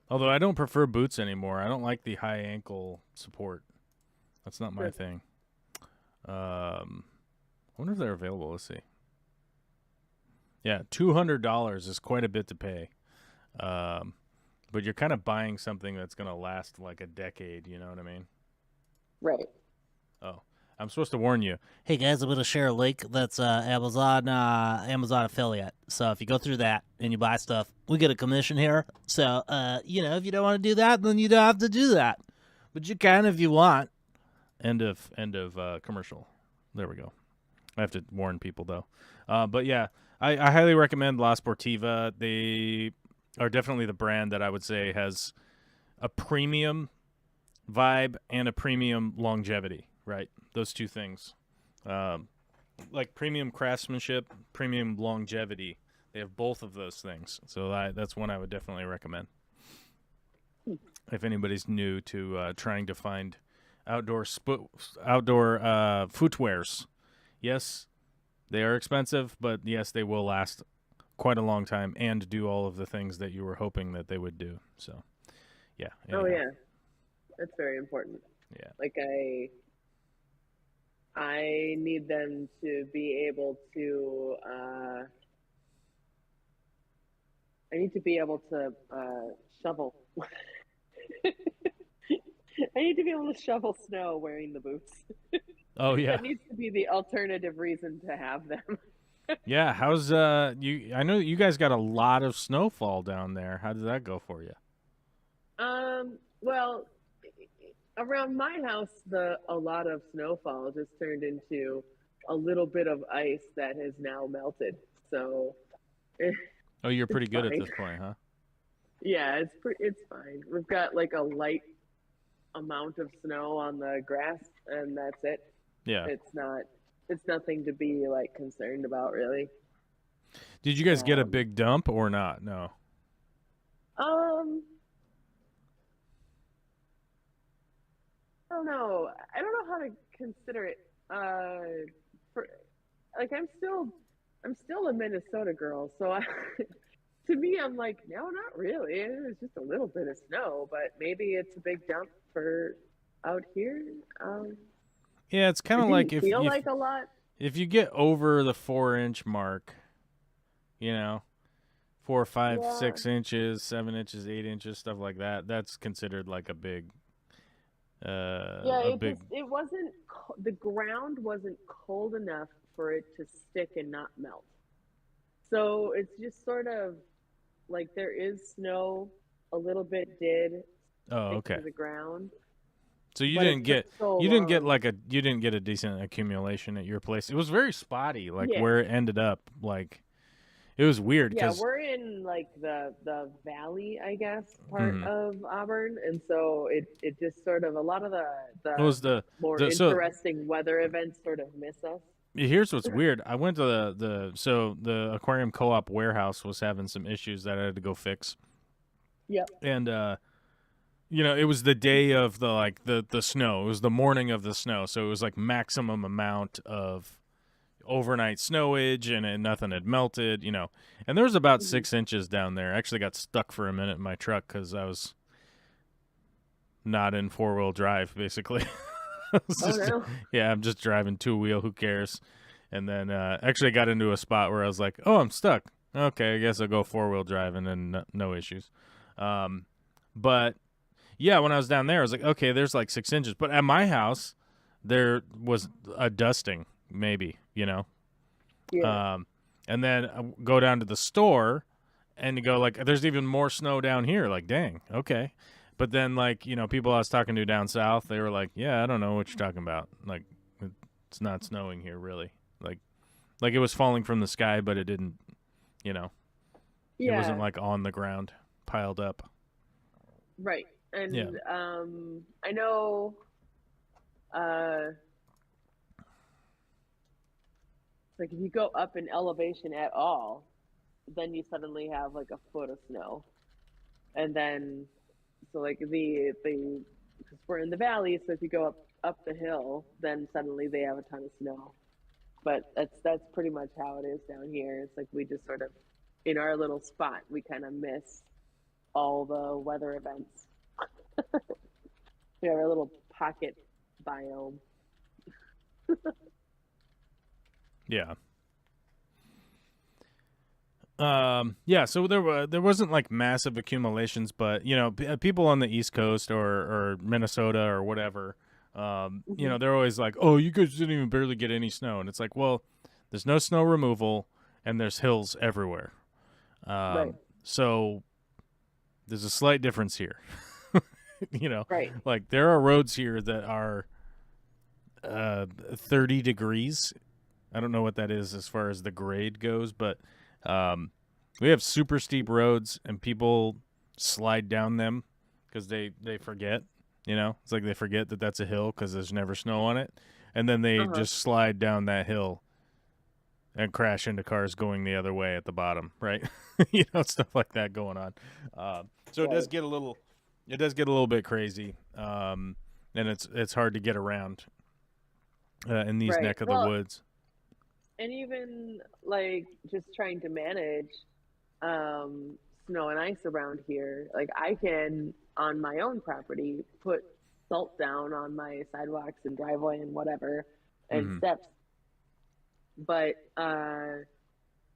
Although I don't prefer boots anymore. I don't like the high ankle support. That's not my thing. I wonder if they're available. Let's see. Yeah, $200 is quite a bit to pay. But you're kind of buying something that's going to last like a decade. You know what I mean? Right. Oh. I'm supposed to warn you. Hey guys, I'm going to share a link that's Amazon affiliate. So if you go through that and you buy stuff, we get a commission here. So, if you don't want to do that, then you don't have to do that. But you can if you want. End of commercial. There we go. I have to warn people though. But yeah, I highly recommend La Sportiva. They are definitely the brand that I would say has a premium vibe and a premium longevity. Right, those two things, like premium craftsmanship, premium longevity. They have both of those things, so that's one I would definitely recommend. If anybody's new to trying to find outdoor footwears, yes, they are expensive, but yes, they will last quite a long time and do all of the things that you were hoping that they would do. So, yeah. Oh yeah, that's very important. Yeah, like I need them to be able to. I need to be able to shovel. I need to be able to shovel snow wearing the boots. Oh yeah. That needs to be the alternative reason to have them. Yeah, how's you? I know you guys got a lot of snowfall down there. How did that go for you? Well, around my house, a lot of snowfall just turned into a little bit of ice that has now melted. So, Oh, you're pretty good fine at this point, huh? Yeah, it's fine. We've got like a light amount of snow on the grass, and that's it. Yeah. It's nothing to be like concerned about, really. Did you guys get a big dump or not? No. I don't know. I don't know how to consider it. I'm still a Minnesota girl, so to me, I'm like, no, not really. It was just a little bit of snow, but maybe it's a big dump for out here. Yeah, it's kind of like if feel like a lot. If you get over the 4-inch mark, 4, 5, 6 inches, 7 inches, 8 inches, stuff like that, that's considered like a big. It wasn't. The ground wasn't cold enough for it to stick and not melt. So it's just sort of like there is snow. A little bit did. Oh, stick to the ground. So you didn't get a decent accumulation at your place. It was very spotty, where it ended up. Like, it was weird. Yeah, we're in like the valley, I guess, part of Auburn, and so it just sort of a lot of the more interesting weather events sort of miss us. Here's what's weird. I went to the aquarium co-op warehouse was having some issues that I had to go fix. Yep. And it was the day of the snow. It was the morning of the snow, so it was like maximum amount of overnight snowage, and nothing had melted. And there was about 6 inches down there. I actually got stuck for a minute in my truck because I not in 4-wheel drive, basically. I'm just driving 2-wheel. Who cares? And then actually got into a spot where I was like, oh, I'm stuck. Okay, I guess I'll go 4-wheel drive, and then no issues. But yeah, when I was down there, I was like, okay, there's like 6 inches. But at my house, there was a dusting, maybe, Yeah. And then I go down to the store and go like, there's even more snow down here. Like, dang, okay. But then, people I was talking to down south, they were like, yeah, I don't know what you're talking about. Like, it's not snowing here, really. Like, Like it was falling from the sky, but it didn't, you know, Yeah. it wasn't like on the ground piled up. Right. And Yeah. I know like if you go up in elevation at all, then you suddenly have like a foot of snow. And then so like the because we're in the valley, so if you go up the hill, then suddenly they have a ton of snow. But that's pretty much how it is down here. It's like we just sort of in our little spot, we kind of miss all the weather events. We have our little pocket biome. Yeah. Yeah, so there wasn't like massive accumulations, but you know, people on the East Coast or Minnesota or whatever, you know, they're always like, "Oh, you guys didn't even barely get any snow," and it's like, well, there's no snow removal and there's hills everywhere, Right. so there's a slight difference here. You know, Right. like there are roads here that are 30 degrees. I don't know what that is as far as the grade goes, but we have super steep roads and people slide down them because they forget, you know, it's like they forget that that's a hill because there's never snow on it. And then they just slide down that hill and crash into cars going the other way at the bottom, right? You know, stuff like that going on. So it does get a little bit crazy. And it's hard to get around in these neck of the woods. And even like just trying to manage snow and ice around here, like I can on my own property put salt down on my sidewalks and driveway and whatever and steps, but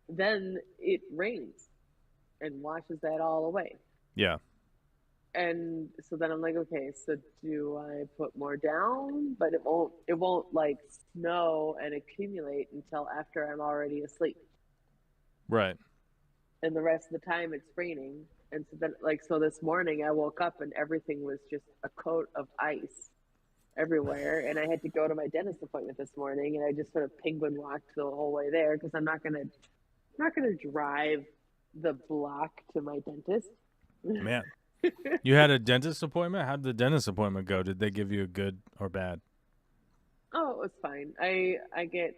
then it rains and washes that all away. Yeah. And so then I'm like, okay, so do I put more down? But it won't like snow and accumulate until after I'm already asleep. Right. And the rest of the time it's raining. And so then so this morning I woke up and everything was just a coat of ice everywhere. And I had to go to my dentist appointment this morning and I just sort of penguin walked the whole way there because I'm not gonna drive the block to my dentist. Man. You had a dentist appointment? How'd the dentist appointment go? Did they give you a good or bad? Oh, it was fine. I get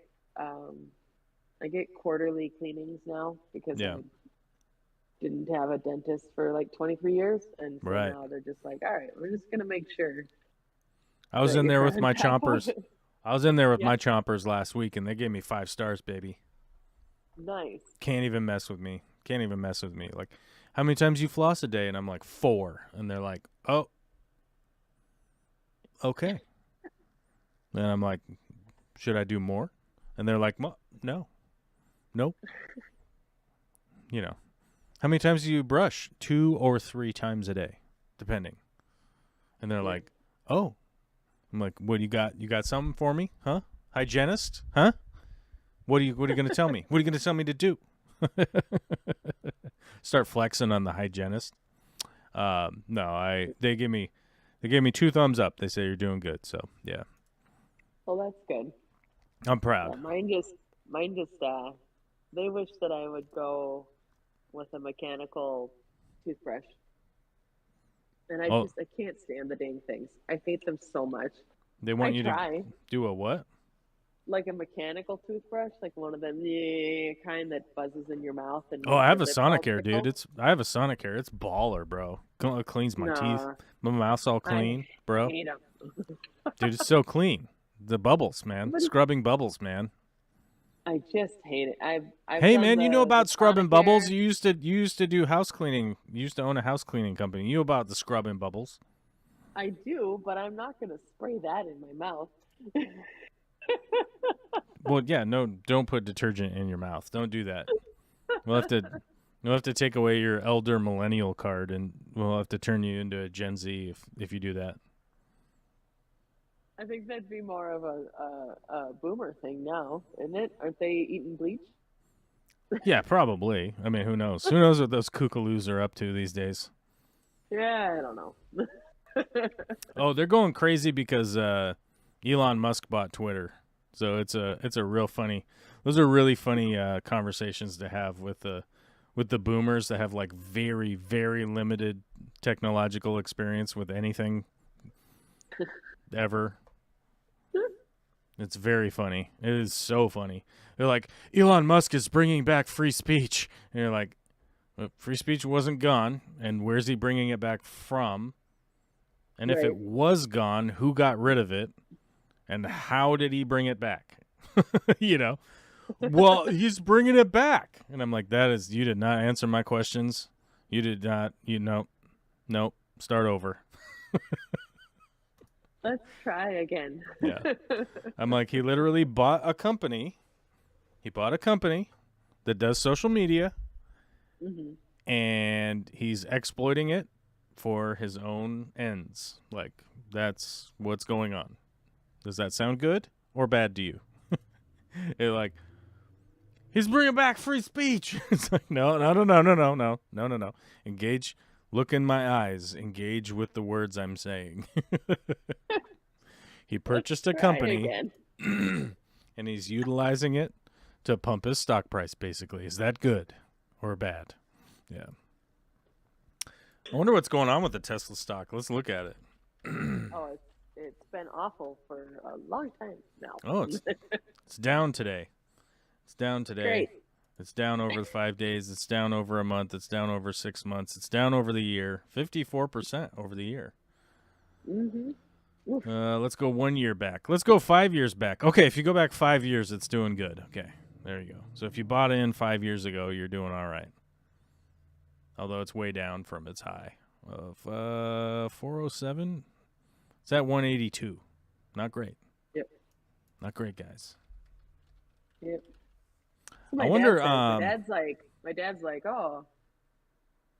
quarterly cleanings now because I didn't have a dentist for like 23 years, and so now they're just like, all right, we're just gonna make sure. I was in there with my chompers. I was in there with my chompers last week, and they gave me 5 stars, baby. Nice. Can't even mess with me. Like, how many times you floss a day? And I'm like, 4. And they're like, oh, okay. And I'm like, should I do more? And they're like, no. Nope. You know, how many times do you brush? 2 or 3 times a day, depending. And they're like, oh. I'm like, what do you got? You got something for me? Huh? Hygienist? Huh? What are you going to tell me? What are you going to tell me to do? Start flexing on the hygienist. No, they gave me 2 thumbs up. They say you're doing good. So yeah. Well, that's good. I'm proud. Yeah, mine just they wish that I would go with a mechanical toothbrush. And I can't stand the dang things. I hate them so much. They want you to do a what? Like a mechanical toothbrush, like one of them kind that buzzes in your mouth. And I have a Sonicare, dude. I have a Sonicare. It's baller, bro. It cleans my teeth. My mouth's all clean, bro. Hate 'em. Dude, it's so clean. The bubbles, man. Scrubbing bubbles, man. I just hate it. Hey, man, you know about scrubbing bubbles? You used to do house cleaning. You used to own a house cleaning company. You know about the scrubbing bubbles? I do, but I'm not going to spray that in my mouth. Well, yeah, no, don't put detergent in your mouth. Don't do that. We'll have to take away your elder millennial card, and we'll have to turn you into a Gen Z if you do that. I think that'd be more of a boomer thing now, isn't it? Aren't they eating bleach? Yeah, probably. I mean, who knows? Who knows what those kookaloos are up to these days? Yeah, I don't know. Oh, they're going crazy because Elon Musk bought Twitter. So it's a real funny. Those are really funny conversations to have with the boomers that have like very, very limited technological experience with anything ever. It's very funny. It is so funny. They're like, Elon Musk is bringing back free speech. And you're like, well, free speech wasn't gone. And where's he bringing it back from? And if it was gone, who got rid of it? And how did he bring it back? You know? Well, he's bringing it back. And I'm like, you did not answer my questions. You did not, nope, start over. Let's try again. Yeah. I'm like, he literally bought a company. He bought a company that does social media, and he's exploiting it for his own ends. Like, that's what's going on. Does that sound good or bad to you? They're like, he's bringing back free speech. It's like, no. Engage. Look in my eyes. Engage with the words I'm saying. He purchased a company, and he's utilizing it to pump his stock price, basically. Is that good or bad? Yeah. I wonder what's going on with the Tesla stock. Let's look at it. Oh, it's been awful for a long time now. Oh, it's down today. It's down today. Great. It's down over the 5 days. It's down over a month. It's down over 6 months. It's down over the year. 54% over the year. Mm-hmm. Let's go 1 year back. Let's go 5 years back. Okay, if you go back 5 years, it's doing good. Okay, there you go. So if you bought in 5 years ago, you're doing all right. Although it's way down from its high of 407. It's at 182. Not great. Yep. Not great, guys. Yep. So I wonder. My dad's like, oh,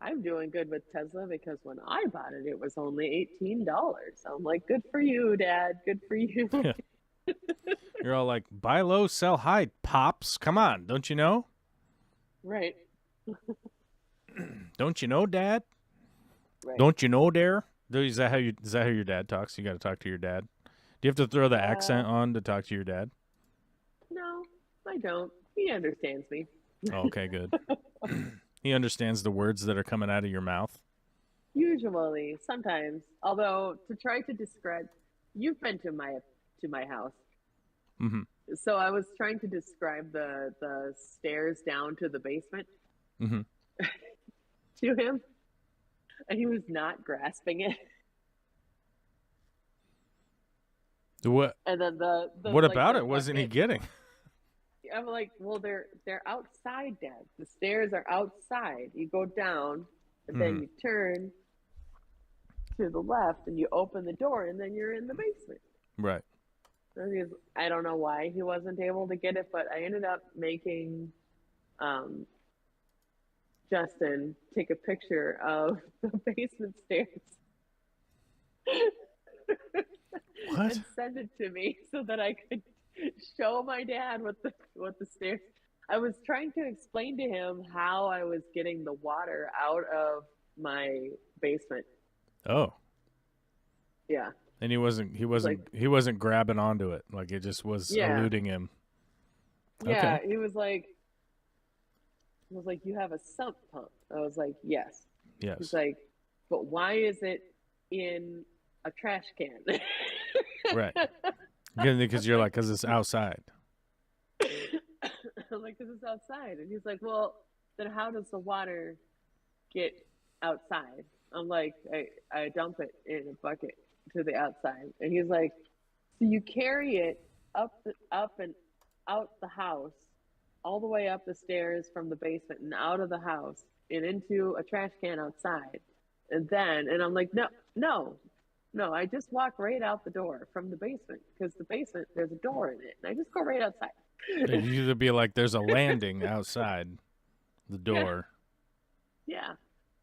I'm doing good with Tesla because when I bought it, it was only $18. I'm like, good for you, Dad. Good for you. You're all like, buy low, sell high, pops. Come on, don't you know? Right. Don't you know, Dad? Right. Don't you know, Dare? Is that how your dad talks? You got to talk to your dad. Do you have to throw the accent on to talk to your dad? No, I don't. He understands me. Oh, okay, good. He understands the words that are coming out of your mouth. Usually, sometimes. Although to try to describe, you've been to my house. Mm-hmm. So I was trying to describe the stairs down to the basement Mm-hmm. to him, and he was not grasping it. What? And then the what like, about the it? Wasn't he bucket- getting? I'm like, well, they're outside, Dad. The stairs are outside. You go down, and then you turn to the left, and you open the door, and then you're in the basement. Right. And I don't know why he wasn't able to get it, but I ended up making Justin take a picture of the basement stairs. What? And send it to me so that I could show my dad what the stairs. I was trying to explain to him how I was getting the water out of my basement. Oh. Yeah. And he wasn't grabbing onto it. Like it just was eluding him. Yeah, Okay. he was like, you have a sump pump. I was like, yes. Yes. He's like, but why is it in a trash can? Right. Because you're like, because it's outside. I'm like, because it's outside. And he's like, well, then how does the water get outside? I'm like, I dump it in a bucket to the outside. And he's like, so you carry it up and out the house, all the way up the stairs from the basement and out of the house and into a trash can outside. And I'm like, no, I just walk right out the door from the basement because the basement, there's a door in it. And I just go right outside. It'd either be like there's a landing outside the door. Yeah.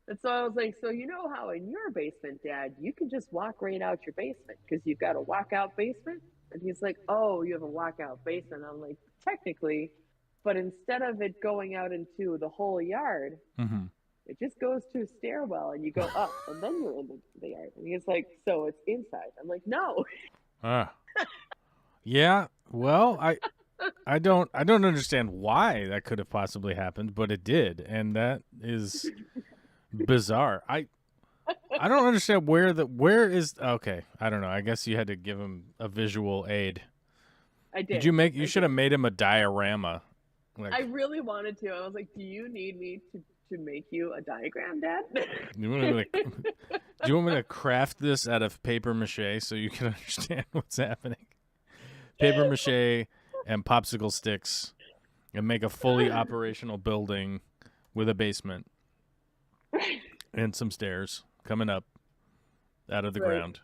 And so I was like, so you know how in your basement, Dad, you can just walk right out your basement because you've got a walkout basement? And he's like, oh, you have a walkout basement. I'm like, technically, but instead of it going out into the whole yard, it just goes to a stairwell and you go up and then you're in the yard. And he's like, so it's inside. I'm like, no. Yeah. Well, I don't understand why that could have possibly happened, but it did, and that is bizarre. I don't understand where is okay. I don't know. I guess you had to give him a visual aid. I did. You should have made him a diorama. Like, I really wanted to. I was like, "Do you need me to make you a diagram, Dad?" you want me to, do you want me to craft this out of paper mache so you can understand what's happening? Paper mache and popsicle sticks, and make a fully operational building with a basement and some stairs coming up out of the ground.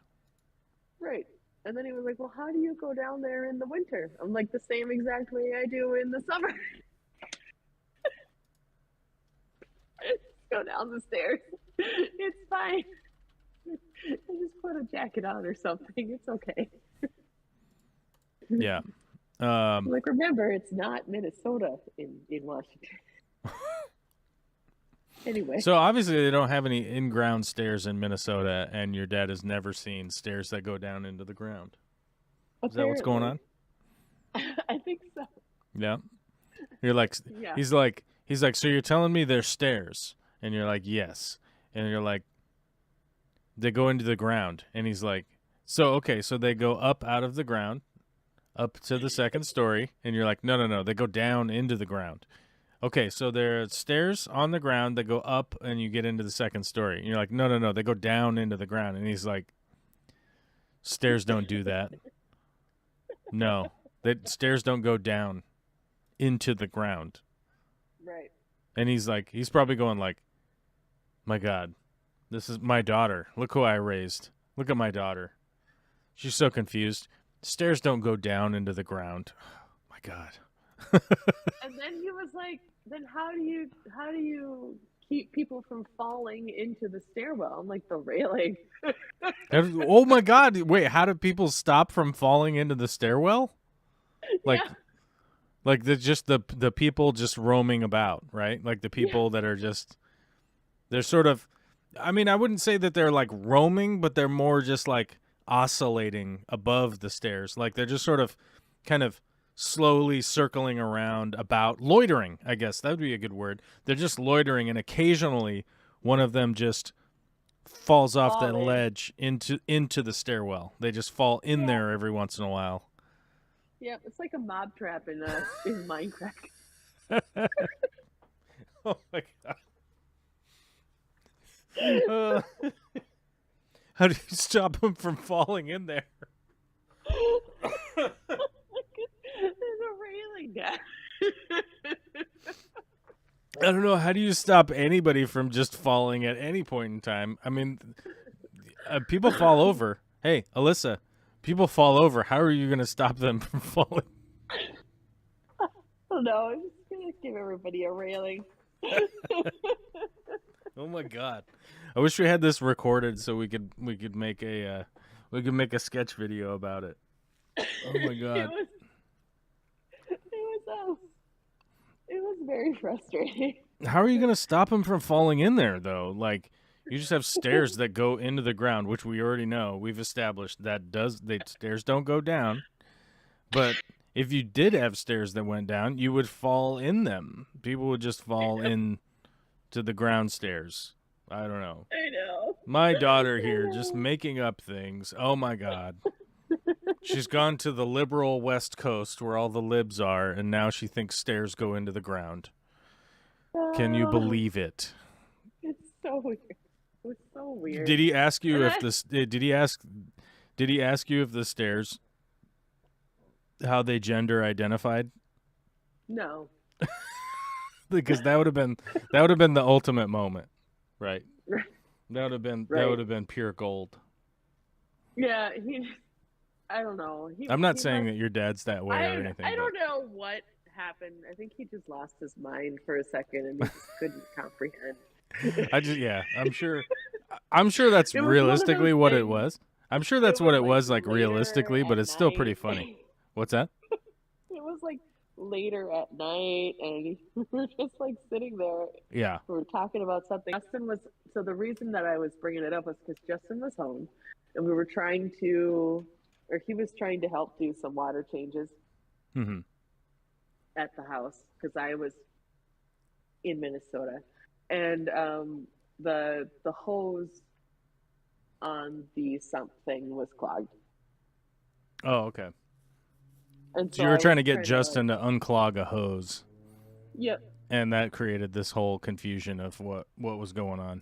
Right. And then he was like, "Well, how do you go down there in the winter?" I'm like, "The same exact way I do in the summer." Go down the stairs. It's fine. I just put a jacket on or something. It's okay. Yeah. Like, remember, it's not Minnesota in Washington. Anyway. So obviously they don't have any in-ground stairs in Minnesota, and your dad has never seen stairs that go down into the ground. Is that what's going on? I think so. Yeah. You're like, Yeah. he's like, so you're telling me there's stairs? And you're like, yes. And you're like, they go into the ground. And he's like, so they go up out of the ground, up to the second story. And you're like, no, they go down into the ground. Okay, so there are stairs on the ground that go up and you get into the second story. And you're like, no, they go down into the ground. And he's like, stairs don't do that. No, stairs don't go down into the ground. Right. And he's probably going like, my God, this is my daughter. Look who I raised. Look at my daughter. She's so confused. Stairs don't go down into the ground. My God. And then he was like, then how do you keep people from falling into the stairwell? I'm like, the railing. Oh my God. Wait, how do people stop from falling into the stairwell? Like, yeah. like the people just roaming about, right? Like the people that are just, they're sort of, I mean, I wouldn't say that they're like roaming, but they're more just like oscillating above the stairs. Like they're just sort of kind of slowly circling around about, loitering, I guess that would be a good word. They're just loitering, and occasionally one of them just falls off that ledge into the stairwell. They just fall in there every once in a while. Yeah, it's like a mob trap in Minecraft. Oh my God. How do you stop them from falling in there? There's a railing down. I don't know. How do you stop anybody from just falling at any point in time? I mean, people fall over. Hey, Alyssa, people fall over. How are you going to stop them from falling? I don't know. I'm just going to give everybody a railing. Oh my God. I wish we had this recorded so we could make a sketch video about it. Oh my God. It was very frustrating. How are you going to stop them from falling in there though? Like, you just have stairs that go into the ground, which we already know. We've established that stairs don't go down. But if you did have stairs that went down, you would fall in them. People would just fall in to the ground stairs. I don't know. I know. My daughter here just making up things. Oh my God. She's gone to the liberal West Coast where all the libs are, and now she thinks stairs go into the ground. Can you believe it? It's so weird. It's so weird. Did he ask you if this? Did he ask you if the stairs, how they gender identified? No. Because that would have been the ultimate moment, right? That would have been pure gold. Yeah, I don't know. I'm not saying that your dad's that way or anything. I don't know what happened. I think he just lost his mind for a second and he just couldn't comprehend. I'm sure that's realistically what it was. I'm sure that's what it was, like, realistically, but it's still pretty funny. What's that? It was like later at night, and we were just like sitting there. Yeah. We were talking about something. So the reason that I was bringing it up was because Justin was home, and we were he was trying to help do some water changes. Mm-hmm. at the house because I was in Minnesota, and the hose on the sump thing was clogged. Oh, okay. And So you I were trying was to get Justin like, to unclog a hose, yep. and that created this whole confusion of what was going on.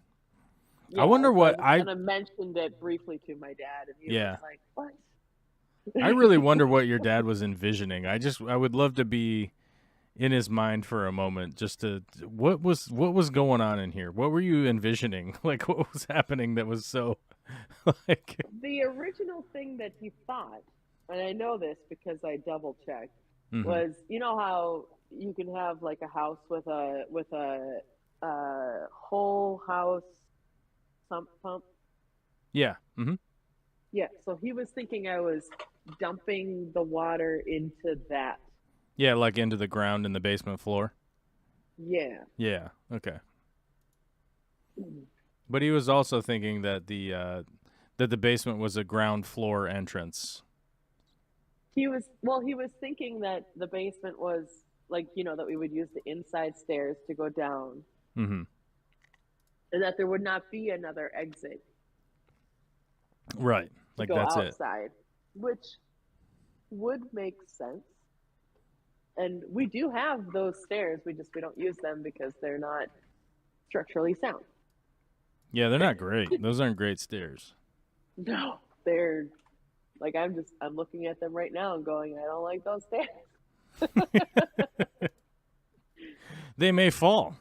Yeah, I wonder so what I kind of mentioned it briefly to my dad, and he Yeah. was like, "What?" I really wonder what your dad was envisioning. I would love to be in his mind for a moment, just to what was going on in here? What were you envisioning? Like, what was happening that was so like? The original thing that he thought, and I know this because I double checked, Mhm. was, you know how you can have like a house with a whole house sump pump. Yeah. Mm-hmm. Yeah, so he was thinking I was dumping the water into that. Yeah, like into the ground in the basement floor. Yeah. Yeah. Okay. But he was also thinking that the basement was a ground floor entrance. He was thinking that the basement was like, you know, that we would use the inside stairs to go down. Mm-hmm. And that there would not be another exit. Right. To Like go that's outside, which would make sense. And we do have those stairs, we don't use them because they're not structurally sound. Yeah, they're not great. Those aren't great stairs. No, they're like, I'm looking at them right now and going, I don't like those stairs. They may fall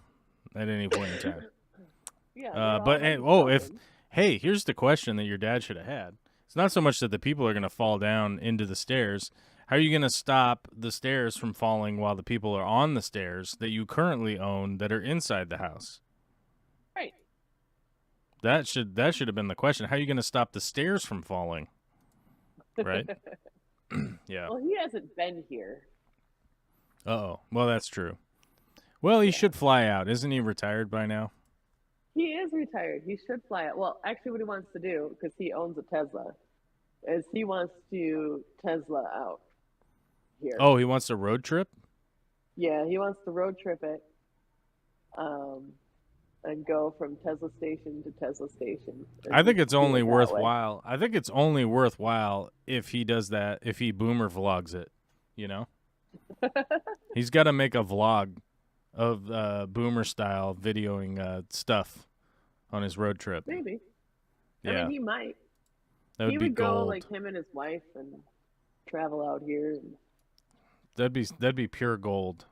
at any point in time. Yeah. But hey, here's the question that your dad should have had. It's not so much that the people are going to fall down into the stairs. How are you going to stop the stairs from falling while the people are on the stairs that you currently own that are inside the house? Right. That should have been the question. How are you going to stop the stairs from falling? Right? Yeah. Well, he hasn't been here. Uh-oh. Well, that's true. Well, he should fly out. Isn't he retired by now? He is retired. He should fly out. Well, actually, what he wants to do, because he owns a Tesla, is he wants to Tesla out here. Oh, he wants a road trip? Yeah, he wants to road trip it, and go from Tesla station to Tesla station. I think it's only worthwhile. Way. I think it's only worthwhile if he does that, if he boomer vlogs it, you know? He's got to make a vlog of boomer style videoing stuff on his road trip. Maybe. Yeah. I mean, he might. That would he be would gold. go, like, him and his wife and travel out here. And... That'd be pure gold.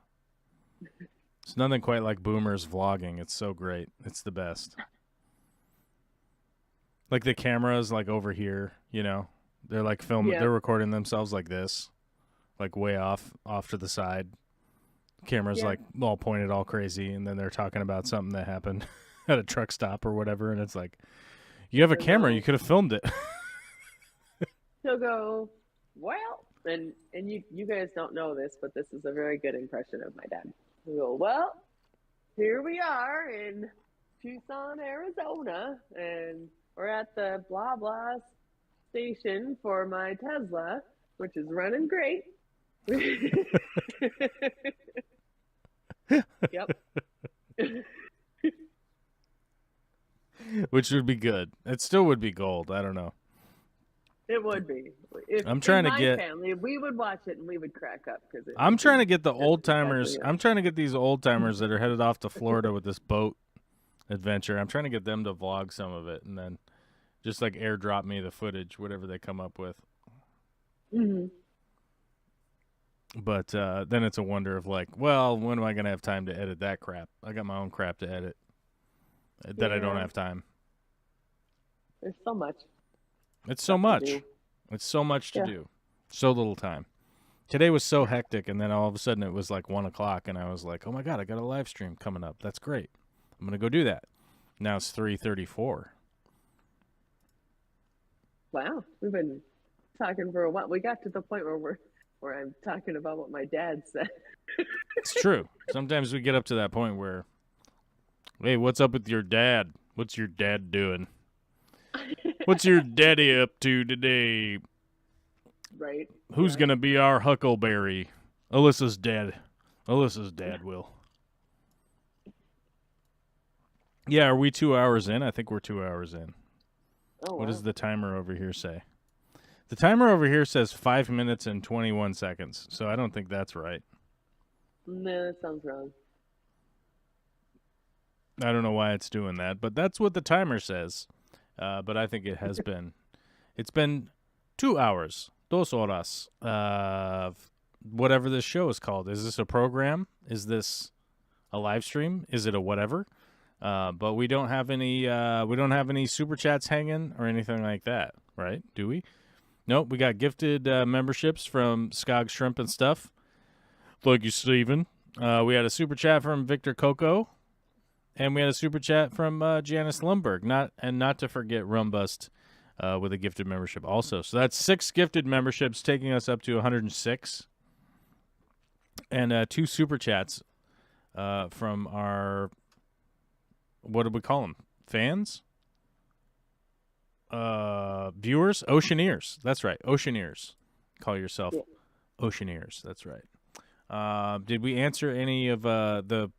It's nothing quite like boomers vlogging. It's so great. It's the best. Like the cameras, like over here, you know, they're like filming. Yeah. They're recording themselves like this, like way off to the side. Cameras like all pointed all crazy, and then they're talking about something that happened at a truck stop or whatever, and it's like, you have a camera, you could have filmed it. He'll go, well, and you guys don't know this, but this is a very good impression of my dad. He'll go, well, here we are in Tucson, Arizona, and we're at the blah blah station for my Tesla, which is running great. Yep. Which would be good. It still would be gold. I don't know. It would be. I'm trying to get family. We would watch it and we would crack up because I'm trying to get the old timers. Exactly. I'm trying to get these old timers that are headed off to Florida with this boat adventure. I'm trying to get them to vlog some of it and then just like airdrop me the footage, whatever they come up with. Mm-hmm. But then it's a wonder of like, well, when am I going to have time to edit that crap? I got my own crap to edit that I don't have time. There's so much. It's so much. It's so much to do. So little time. Today was so hectic, and then all of a sudden it was like 1 o'clock, and I was like, oh my God, I got a live stream coming up. That's great. I'm going to go do that. Now it's 3:34. Wow. We've been talking for a while. We got to the point where I'm talking about what my dad said. It's true. Sometimes we get up to that point where, hey, what's up with your dad? What's your dad doing? What's your daddy up to today? Right. Who's going to be our huckleberry? Alyssa's dead. Alyssa's dad will. Yeah, are we 2 hours in? I think we're 2 hours in. Oh, What wow. does the timer over here say? The timer over here says 5 minutes and 21 seconds, so I don't think that's right. No, that sounds wrong. I don't know why it's doing that, but that's what the timer says. But I think it has been. It's been 2 hours, 2 horas, whatever this show is called. Is this a program? Is this a live stream? Is it a whatever? But we don't have any super chats hanging or anything like that, right? Do we? Nope. We got gifted memberships from Skog Shrimp and Stuff. Thank you, Steven. We had a super chat from Victor Coco, and we had a super chat from Janice Lundberg. Not to forget Rumbust with a gifted membership also. So that's 6 gifted memberships, taking us up to 106, and 2 super chats from our, what do we call them? Fans? Viewers? Oceaneers. That's right. Oceaneers. Call yourself Oceaneers. That's right. Did we answer any of the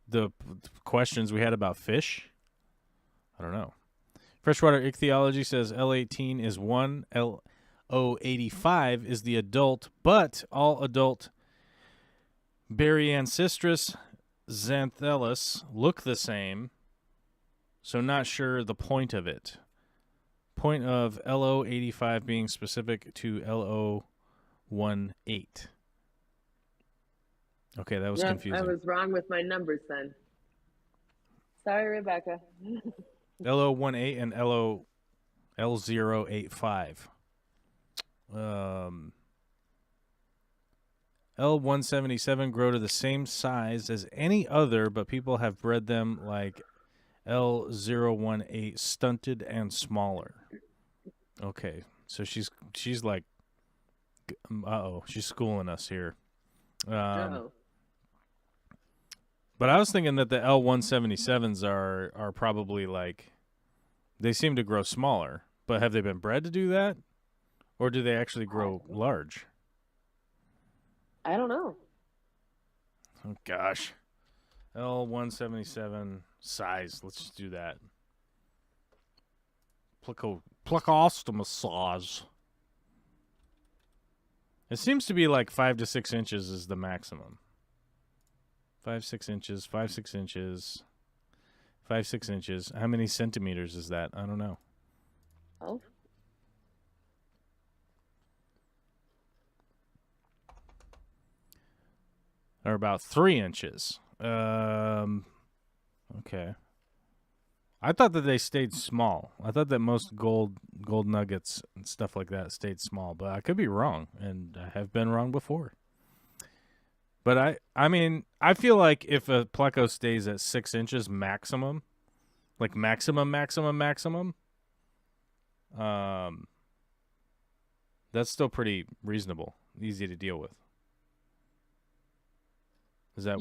questions we had about fish? I don't know. Freshwater Ichthyology says L18 is 1, L085 is the adult, but all adult Baryancistris xanthellus look the same, so not sure the point of it. Point of LO85 being specific to LO18. Okay, that was confusing. I was wrong with my numbers then. Sorry, Rebecca. LO18 and L085. L177 grow to the same size as any other, but people have bred them like L018 stunted and smaller. Okay, so she's like, she's schooling us here. Uh-oh. But I was thinking that the L177s are probably like, they seem to grow smaller, but have they been bred to do that? Or do they actually grow large? I don't know. Oh, gosh. L177 size. Let's just do that. Plecostomassage. It seems to be like 5 to 6 inches is the maximum. 5, 6 inches, 5, 6 inches, 5, 6 inches. How many centimeters is that? I don't know. Oh. Or about 3 inches. Okay. I thought that they stayed small. I thought that most gold nuggets and stuff like that stayed small, but I could be wrong, and I have been wrong before. But I mean, I feel like if a pleco stays at 6 inches maximum, like maximum, that's still pretty reasonable, easy to deal with. Is that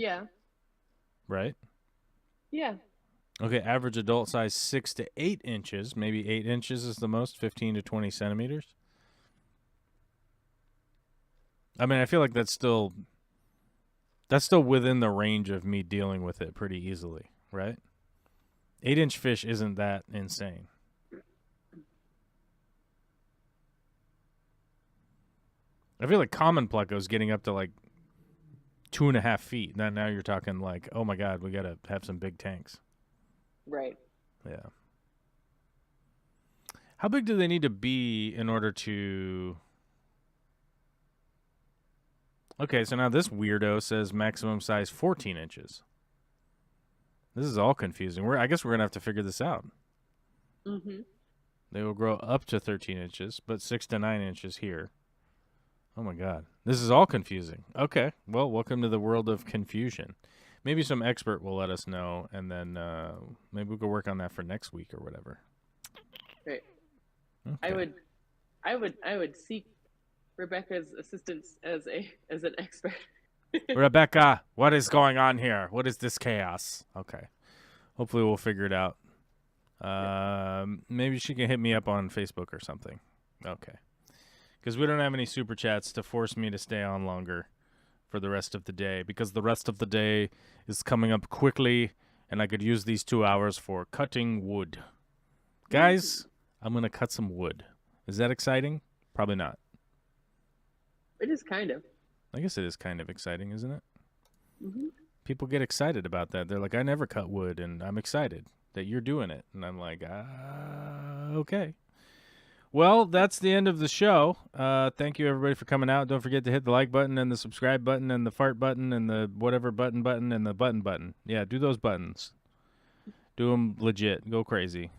right? Yeah. Okay, average adult size 6 to 8 inches. Maybe 8 inches is the most, 15 to 20 centimeters. I mean, I feel like that's still within the range of me dealing with it pretty easily, right? 8-inch fish isn't that insane. I feel like common pleco's getting up to like 2.5 feet. Now you're talking like, oh my God, we got to have some big tanks. Right. Yeah. How big do they need to be in order to... Okay, so now this weirdo says maximum size 14 inches. This is all confusing. I guess we're going to have to figure this out. Mm-hmm. They will grow up to 13 inches, but 6 to 9 inches here. Oh my God. This is all confusing. Okay, well, welcome to the world of confusion. Maybe some expert will let us know, and then maybe we could work on that for next week or whatever. Right. Okay. I would seek Rebecca's assistance as an expert. Rebecca, what is going on here? What is this chaos? Okay. Hopefully we'll figure it out. Maybe she can hit me up on Facebook or something. Okay. Because we don't have any super chats to force me to stay on longer. for the rest of the day because the rest of the day is coming up quickly and I could use these 2 hours for cutting wood. Guys, I'm going to cut some wood. Is that exciting? Probably not. It is kind of. I guess it is kind of exciting, isn't it? Mm-hmm. People get excited about that. They're like, I never cut wood, and I'm excited that you're doing it. And I'm like, okay. Well, that's the end of the show. Thank you, everybody, for coming out. Don't forget to hit the like button and the subscribe button and the fart button and the whatever button and the button. Yeah, do those buttons. Do them legit. Go crazy.